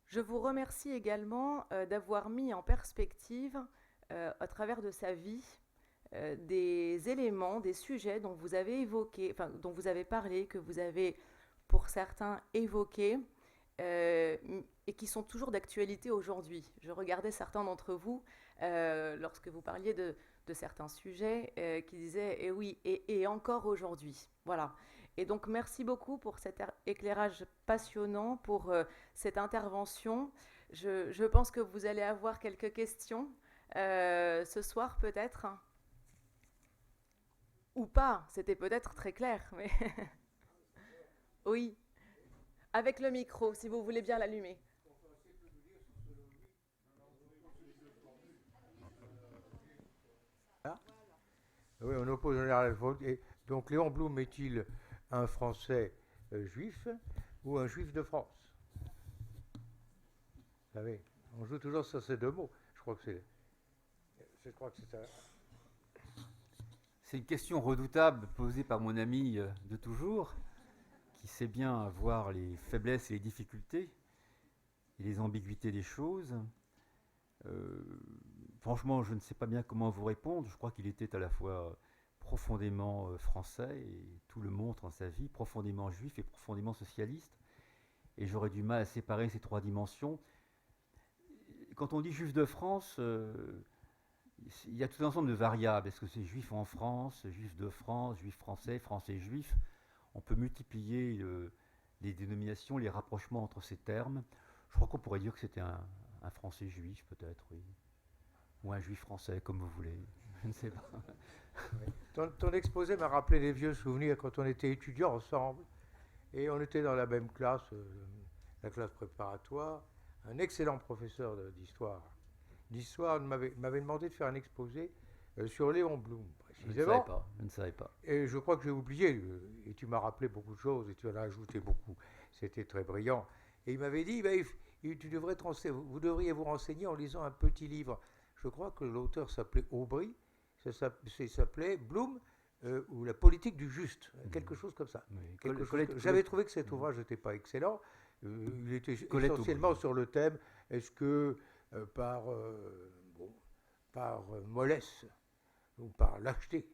Je vous remercie également d'avoir mis en perspective, à travers de sa vie, des éléments, des sujets dont vous avez évoqué, enfin, dont vous avez parlé, que vous avez, pour certains, évoqués, et qui sont toujours d'actualité aujourd'hui. Je regardais certains d'entre vous, lorsque vous parliez de certains sujets, qui disaient « eh oui, et encore aujourd'hui ». Voilà. Et donc, merci beaucoup pour cet éclairage passionnant, pour cette intervention. Je pense que vous allez avoir quelques questions ce soir, peut-être. Ou pas, c'était peut-être très clair, mais... Oui. Avec le micro, si vous voulez bien l'allumer. Oui, on oppose en général. Et donc, Léon Blum est-il un Français juif ou un juif de France? Vous savez, on joue toujours sur ces deux mots. Je crois que c'est ça. C'est une question redoutable posée par mon ami de toujours, qui sait bien voir les faiblesses et les difficultés et les ambiguïtés des choses. Franchement, je ne sais pas bien comment vous répondre. Je crois qu'il était à la fois profondément français, et tout le montre dans sa vie, profondément juif et profondément socialiste. Et j'aurais du mal à séparer ces trois dimensions. Quand on dit juif de France, il y a tout un ensemble de variables. Est-ce que c'est juif en France, juif de France, juif français, français juif? On peut multiplier les dénominations, les rapprochements entre ces termes. Je crois qu'on pourrait dire que c'était un français juif, peut-être, oui. Ou un juif français, comme vous voulez. Je ne sais pas. Oui. Ton exposé m'a rappelé des vieux souvenirs quand on était étudiants ensemble. Et on était dans la même classe, la classe préparatoire. Un excellent professeur d'histoire m'avait demandé de faire un exposé sur Léon Blum, précisément. Je ne savais pas. Et je crois que j'ai oublié, et tu m'as rappelé beaucoup de choses, et tu en as ajouté beaucoup. C'était très brillant. Et il m'avait dit, vous devriez vous renseigner en lisant un petit livre. Je crois que l'auteur s'appelait Aubry, ça s'appelait Blum, ou la politique du juste, quelque chose comme ça. Oui. J'avais trouvé que cet ouvrage n'était pas excellent. Il était essentiellement sur le thème, est-ce que par mollesse ou par lâcheté,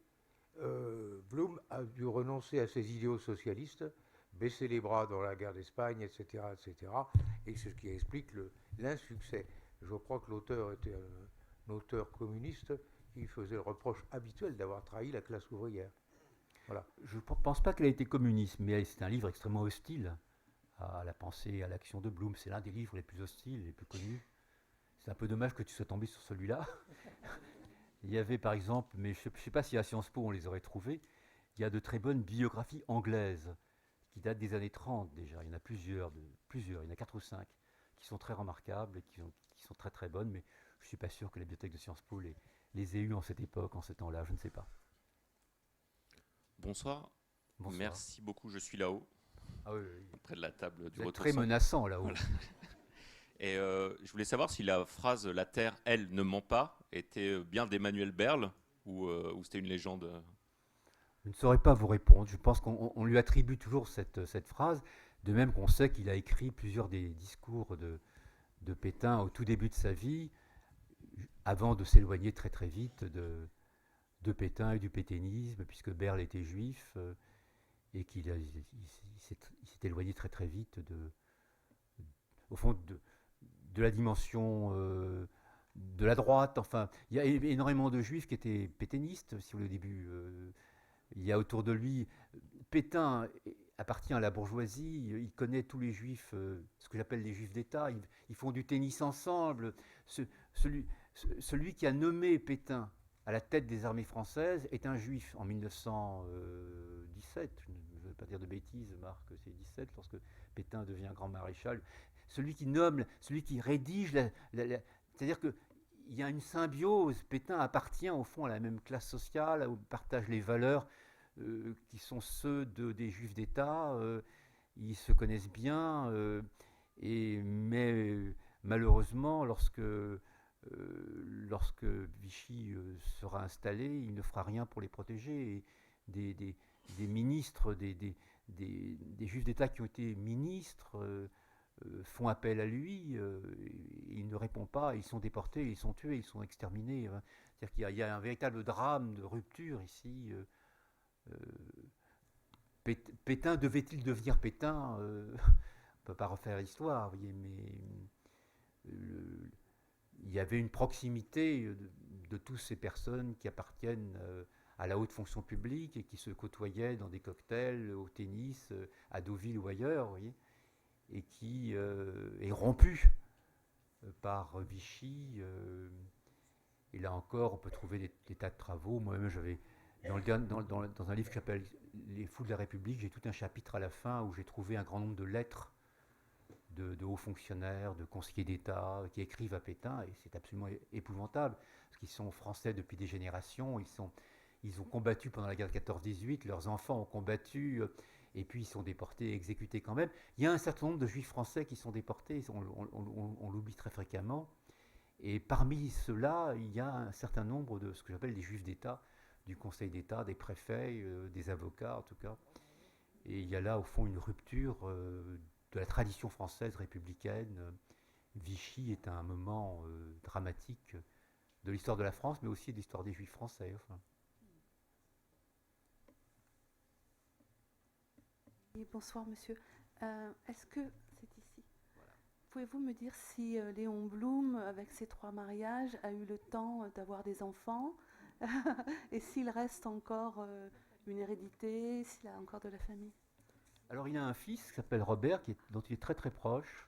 Blum a dû renoncer à ses idéaux socialistes, baisser les bras dans la guerre d'Espagne, etc., etc. Et c'est ce qui explique l'insuccès. Je crois que l'auteur était un auteur communiste qui faisait le reproche habituel d'avoir trahi la classe ouvrière. Voilà. Je ne pense pas qu'elle ait été communiste, mais c'est un livre extrêmement hostile à la pensée et à l'action de Blum. C'est l'un des livres les plus hostiles, les plus connus. C'est un peu dommage que tu sois tombé sur celui-là. Il y avait par exemple, mais je ne sais pas si à Sciences Po on les aurait trouvés, il y a de très bonnes biographies anglaises qui datent des années 30 déjà. Il y en a plusieurs, il y en a 4 ou 5 qui sont très remarquables et qui sont très très bonnes, mais je ne suis pas sûr que la bibliothèque de Sciences Po les ait eues en cette époque, en ce temps-là, je ne sais pas. Bonsoir. Merci beaucoup, je suis là-haut. Ah oui, oui. Près de la table du Vous êtes retour. Très menaçant là-haut. Voilà. Et je voulais savoir si la phrase « La Terre, elle, ne ment pas » était bien d'Emmanuel Berle ou c'était une légende. Je ne saurais pas vous répondre. Je pense qu'on lui attribue toujours cette phrase, de même qu'on sait qu'il a écrit plusieurs des discours de Pétain au tout début de sa vie, avant de s'éloigner très très vite de Pétain et du pétainisme, puisque Berle était juif, et qu'il s'est éloigné très très vite au fond de la dimension de la droite. Enfin, il y a énormément de juifs qui étaient pétainistes, si vous voulez, au début. Il y a autour de lui... Pétain appartient à la bourgeoisie, il connaît tous les juifs, ce que j'appelle les juifs d'État, ils font du tennis ensemble. Celui qui a nommé Pétain à la tête des armées françaises est un juif en 1917, je ne veux pas dire de bêtises, Marc, c'est 17, lorsque Pétain devient grand maréchal. Celui qui nomme, celui qui rédige, c'est-à-dire qu'il y a une symbiose. Pétain appartient au fond à la même classe sociale, où partage les valeurs qui sont ceux des juifs d'État. Ils se connaissent bien, mais malheureusement, lorsque Vichy sera installé, il ne fera rien pour les protéger. Et des ministres, des juifs d'État qui ont été ministres font appel à lui. Il ne répond pas, ils sont déportés, ils sont tués, ils sont exterminés. C'est-à-dire qu'il y a un véritable drame de rupture ici. Pétain devait-il devenir Pétain On ne peut pas refaire l'histoire, mais il y avait une proximité de toutes ces personnes qui appartiennent à la haute fonction publique et qui se côtoyaient dans des cocktails, au tennis, à Deauville ou ailleurs, vous voyez, et qui est rompu par Vichy. Et là encore, on peut trouver des tas de travaux. Moi-même, j'avais dans un livre qui s'appelle Les fous de la République, j'ai tout un chapitre à la fin où j'ai trouvé un grand nombre de lettres de hauts fonctionnaires, de conseillers d'État qui écrivent à Pétain, et c'est absolument épouvantable, parce qu'ils sont français depuis des générations, ils ont combattu pendant la guerre de 14-18, leurs enfants ont combattu, et puis ils sont déportés et exécutés quand même. Il y a un certain nombre de juifs français qui sont déportés, on l'oublie très fréquemment, et parmi ceux-là, il y a un certain nombre de ce que j'appelle des juifs d'État, du Conseil d'État, des préfets, des avocats en tout cas. Et il y a là au fond une rupture de la tradition française républicaine. Vichy est un moment dramatique de l'histoire de la France, mais aussi de l'histoire des Juifs français. Enfin. Oui, bonsoir monsieur. Est-ce que c'est ici? Voilà. Pouvez-vous me dire si Léon Blum, avec ses 3 mariages, a eu le temps d'avoir des enfants et s'il reste encore une hérédité, s'il a encore de la famille? Alors il a un fils qui s'appelle Robert, dont il est très très proche,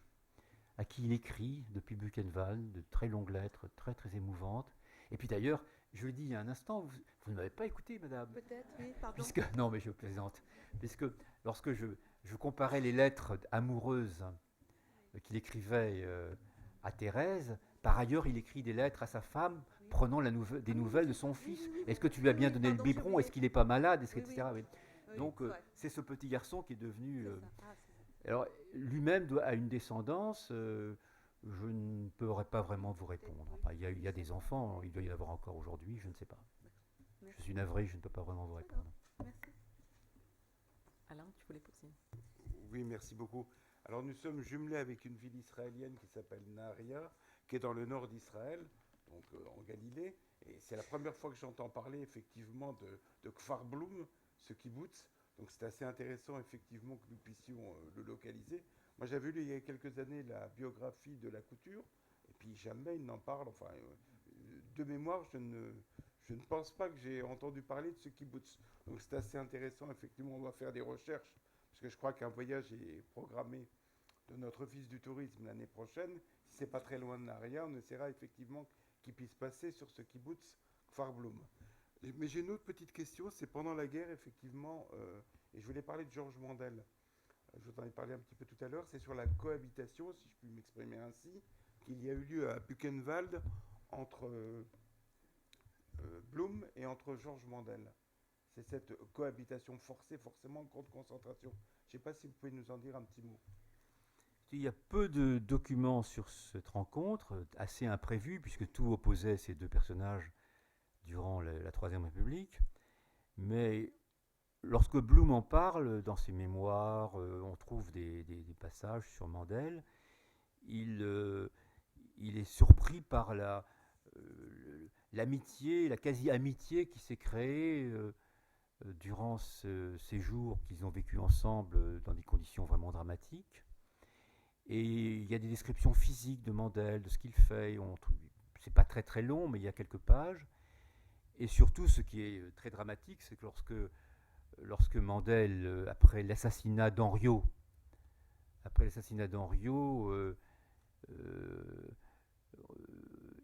à qui il écrit depuis Buchenwald de très longues lettres, très très émouvantes. Et puis d'ailleurs, je le dis il y a un instant, vous ne m'avez pas écouté, madame. Peut-être, oui, pardon. Non, mais je plaisante. Puisque lorsque je comparais les lettres amoureuses qu'il écrivait à Thérèse, par ailleurs, il écrit des lettres à sa femme prenant des nouvelles de son fils. Est-ce que tu lui as bien donné le biberon? Est-ce qu'il n'est pas malade, etc. Oui. Donc, c'est ce petit garçon qui est devenu... alors, lui-même a une descendance, je ne pourrais pas vraiment vous répondre. Enfin, il y a des enfants, il doit y en avoir encore aujourd'hui, je ne sais pas. Merci. Je suis navré, je ne peux pas vraiment vous répondre. Merci. Alain, tu voulais poser? Oui, merci beaucoup. Alors, nous sommes jumelés avec une ville israélienne qui s'appelle Nahariya, qui est dans le nord d'Israël, donc en Galilée. Et c'est la première fois que j'entends parler, effectivement, de Kfar Blum, ce kibbutz. Donc c'est assez intéressant effectivement que nous puissions le localiser. Moi j'avais lu il y a quelques années la biographie de la couture, et puis jamais il n'en parle. Enfin, de mémoire, je ne pense pas que j'ai entendu parler de ce kibbutz. Donc c'est assez intéressant, effectivement, on va faire des recherches, parce que je crois qu'un voyage est programmé de notre office du tourisme l'année prochaine. Si c'est pas très loin de Nahariya, on essaiera effectivement qu'il puisse passer sur ce kibbutz Kfar Blum. Mais j'ai une autre petite question, c'est pendant la guerre, effectivement, et je voulais parler de Georges Mandel. Je vous en ai parlé un petit peu tout à l'heure, c'est sur la cohabitation, si je puis m'exprimer ainsi, qu'il y a eu lieu à Buchenwald entre Blum et entre Georges Mandel. C'est cette cohabitation forcée, forcément, contre concentration. Je ne sais pas si vous pouvez nous en dire un petit mot. Il y a peu de documents sur cette rencontre, assez imprévue, puisque tout opposait ces deux personnages durant la Troisième République. Mais lorsque Blum en parle dans ses mémoires, on trouve des passages sur Mandel. Il est surpris par l'amitié, la quasi-amitié qui s'est créée durant ce séjour qu'ils ont vécu ensemble dans des conditions vraiment dramatiques. Et il y a des descriptions physiques de Mandel, de ce qu'il fait. C'est pas très très long, mais il y a quelques pages. Et surtout, ce qui est très dramatique, c'est que lorsque Mandel, après l'assassinat d'Henriot,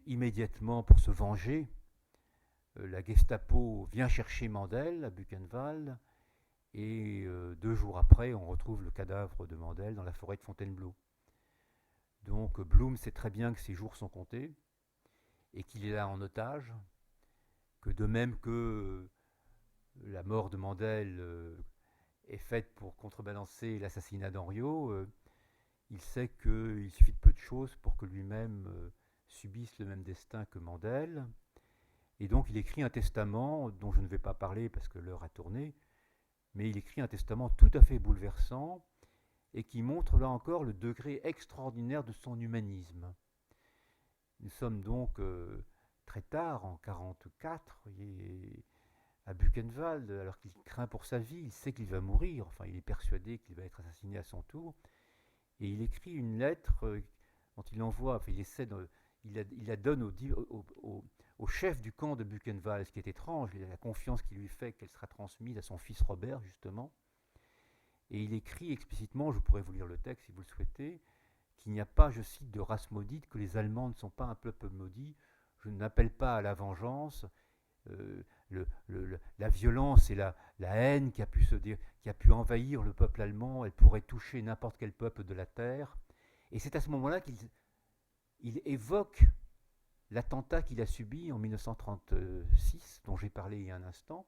immédiatement pour se venger, la Gestapo vient chercher Mandel à Buchenwald, et 2 jours après, on retrouve le cadavre de Mandel dans la forêt de Fontainebleau. Donc Blum sait très bien que ses jours sont comptés, et qu'il est là en otage, que de même que la mort de Mandel est faite pour contrebalancer l'assassinat d'Henriot, il sait qu'il suffit de peu de choses pour que lui-même subisse le même destin que Mandel. Et donc il écrit un testament dont je ne vais pas parler parce que l'heure a tourné, mais il écrit un testament tout à fait bouleversant et qui montre là encore le degré extraordinaire de son humanisme. Nous sommes donc très tard, en 1944, à Buchenwald, alors qu'il craint pour sa vie, il sait qu'il va mourir, enfin il est persuadé qu'il va être assassiné à son tour, et il écrit une lettre dont il envoie, enfin il la donne au chef du camp de Buchenwald, ce qui est étrange, il a la confiance qu'il lui fait qu'elle sera transmise à son fils Robert, justement, et il écrit explicitement, je pourrais vous lire le texte si vous le souhaitez, qu'il n'y a pas, je cite, de race maudite, que les Allemands ne sont pas un peuple maudit, je n'appelle pas à la vengeance, la violence et la haine qui a pu envahir le peuple allemand, elle pourrait toucher n'importe quel peuple de la terre. Et c'est à ce moment-là qu'il évoque l'attentat qu'il a subi en 1936, dont j'ai parlé il y a un instant.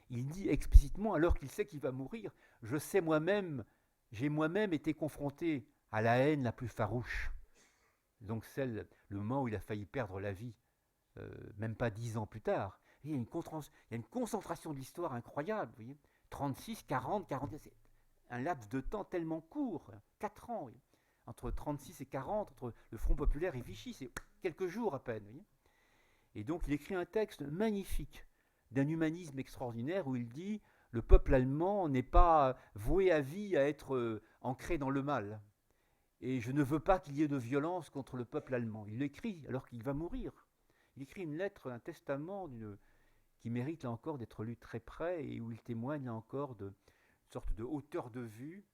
Il dit explicitement, alors qu'il sait qu'il va mourir, j'ai moi-même été confronté à la haine la plus farouche. Donc le moment où il a failli perdre la vie, même pas 10 ans plus tard. Il y a une concentration de l'histoire incroyable, vous voyez. 36, 40, c'est un laps de temps tellement court, 4 ans, oui. Entre 36 et 40, entre le Front populaire et Vichy, c'est quelques jours à peine, vous voyez. Et donc il écrit un texte magnifique, d'un humanisme extraordinaire, où il dit « Le peuple allemand n'est pas voué à vie à être ancré dans le mal. Et je ne veux pas qu'il y ait de violence contre le peuple allemand. » Il l'écrit alors qu'il va mourir. Il écrit une lettre, un testament qui mérite là encore d'être lu très près et où il témoigne là encore d'une sorte de hauteur de vue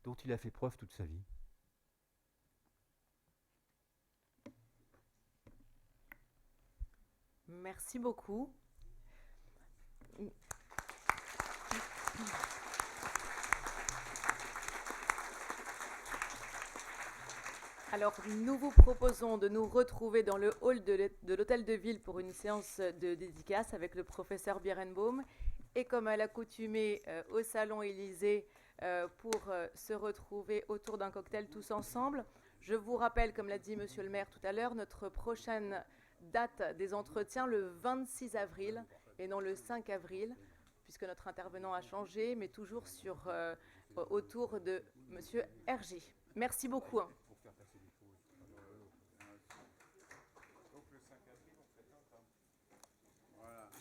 dont il a fait preuve toute sa vie. Merci beaucoup. Alors, nous vous proposons de nous retrouver dans le hall de l'Hôtel de Ville pour une séance de dédicace avec le professeur Bierenbaum et comme à l'accoutumée au Salon Élysée pour se retrouver autour d'un cocktail tous ensemble. Je vous rappelle, comme l'a dit Monsieur le maire tout à l'heure, notre prochaine date des entretiens le 26 avril et non le 5 avril, puisque notre intervenant a changé, mais toujours autour de Monsieur Hergé. Merci beaucoup.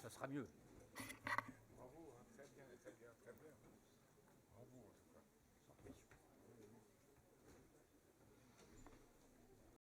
Ça sera mieux. Bravo, très bien, très bien, très bien.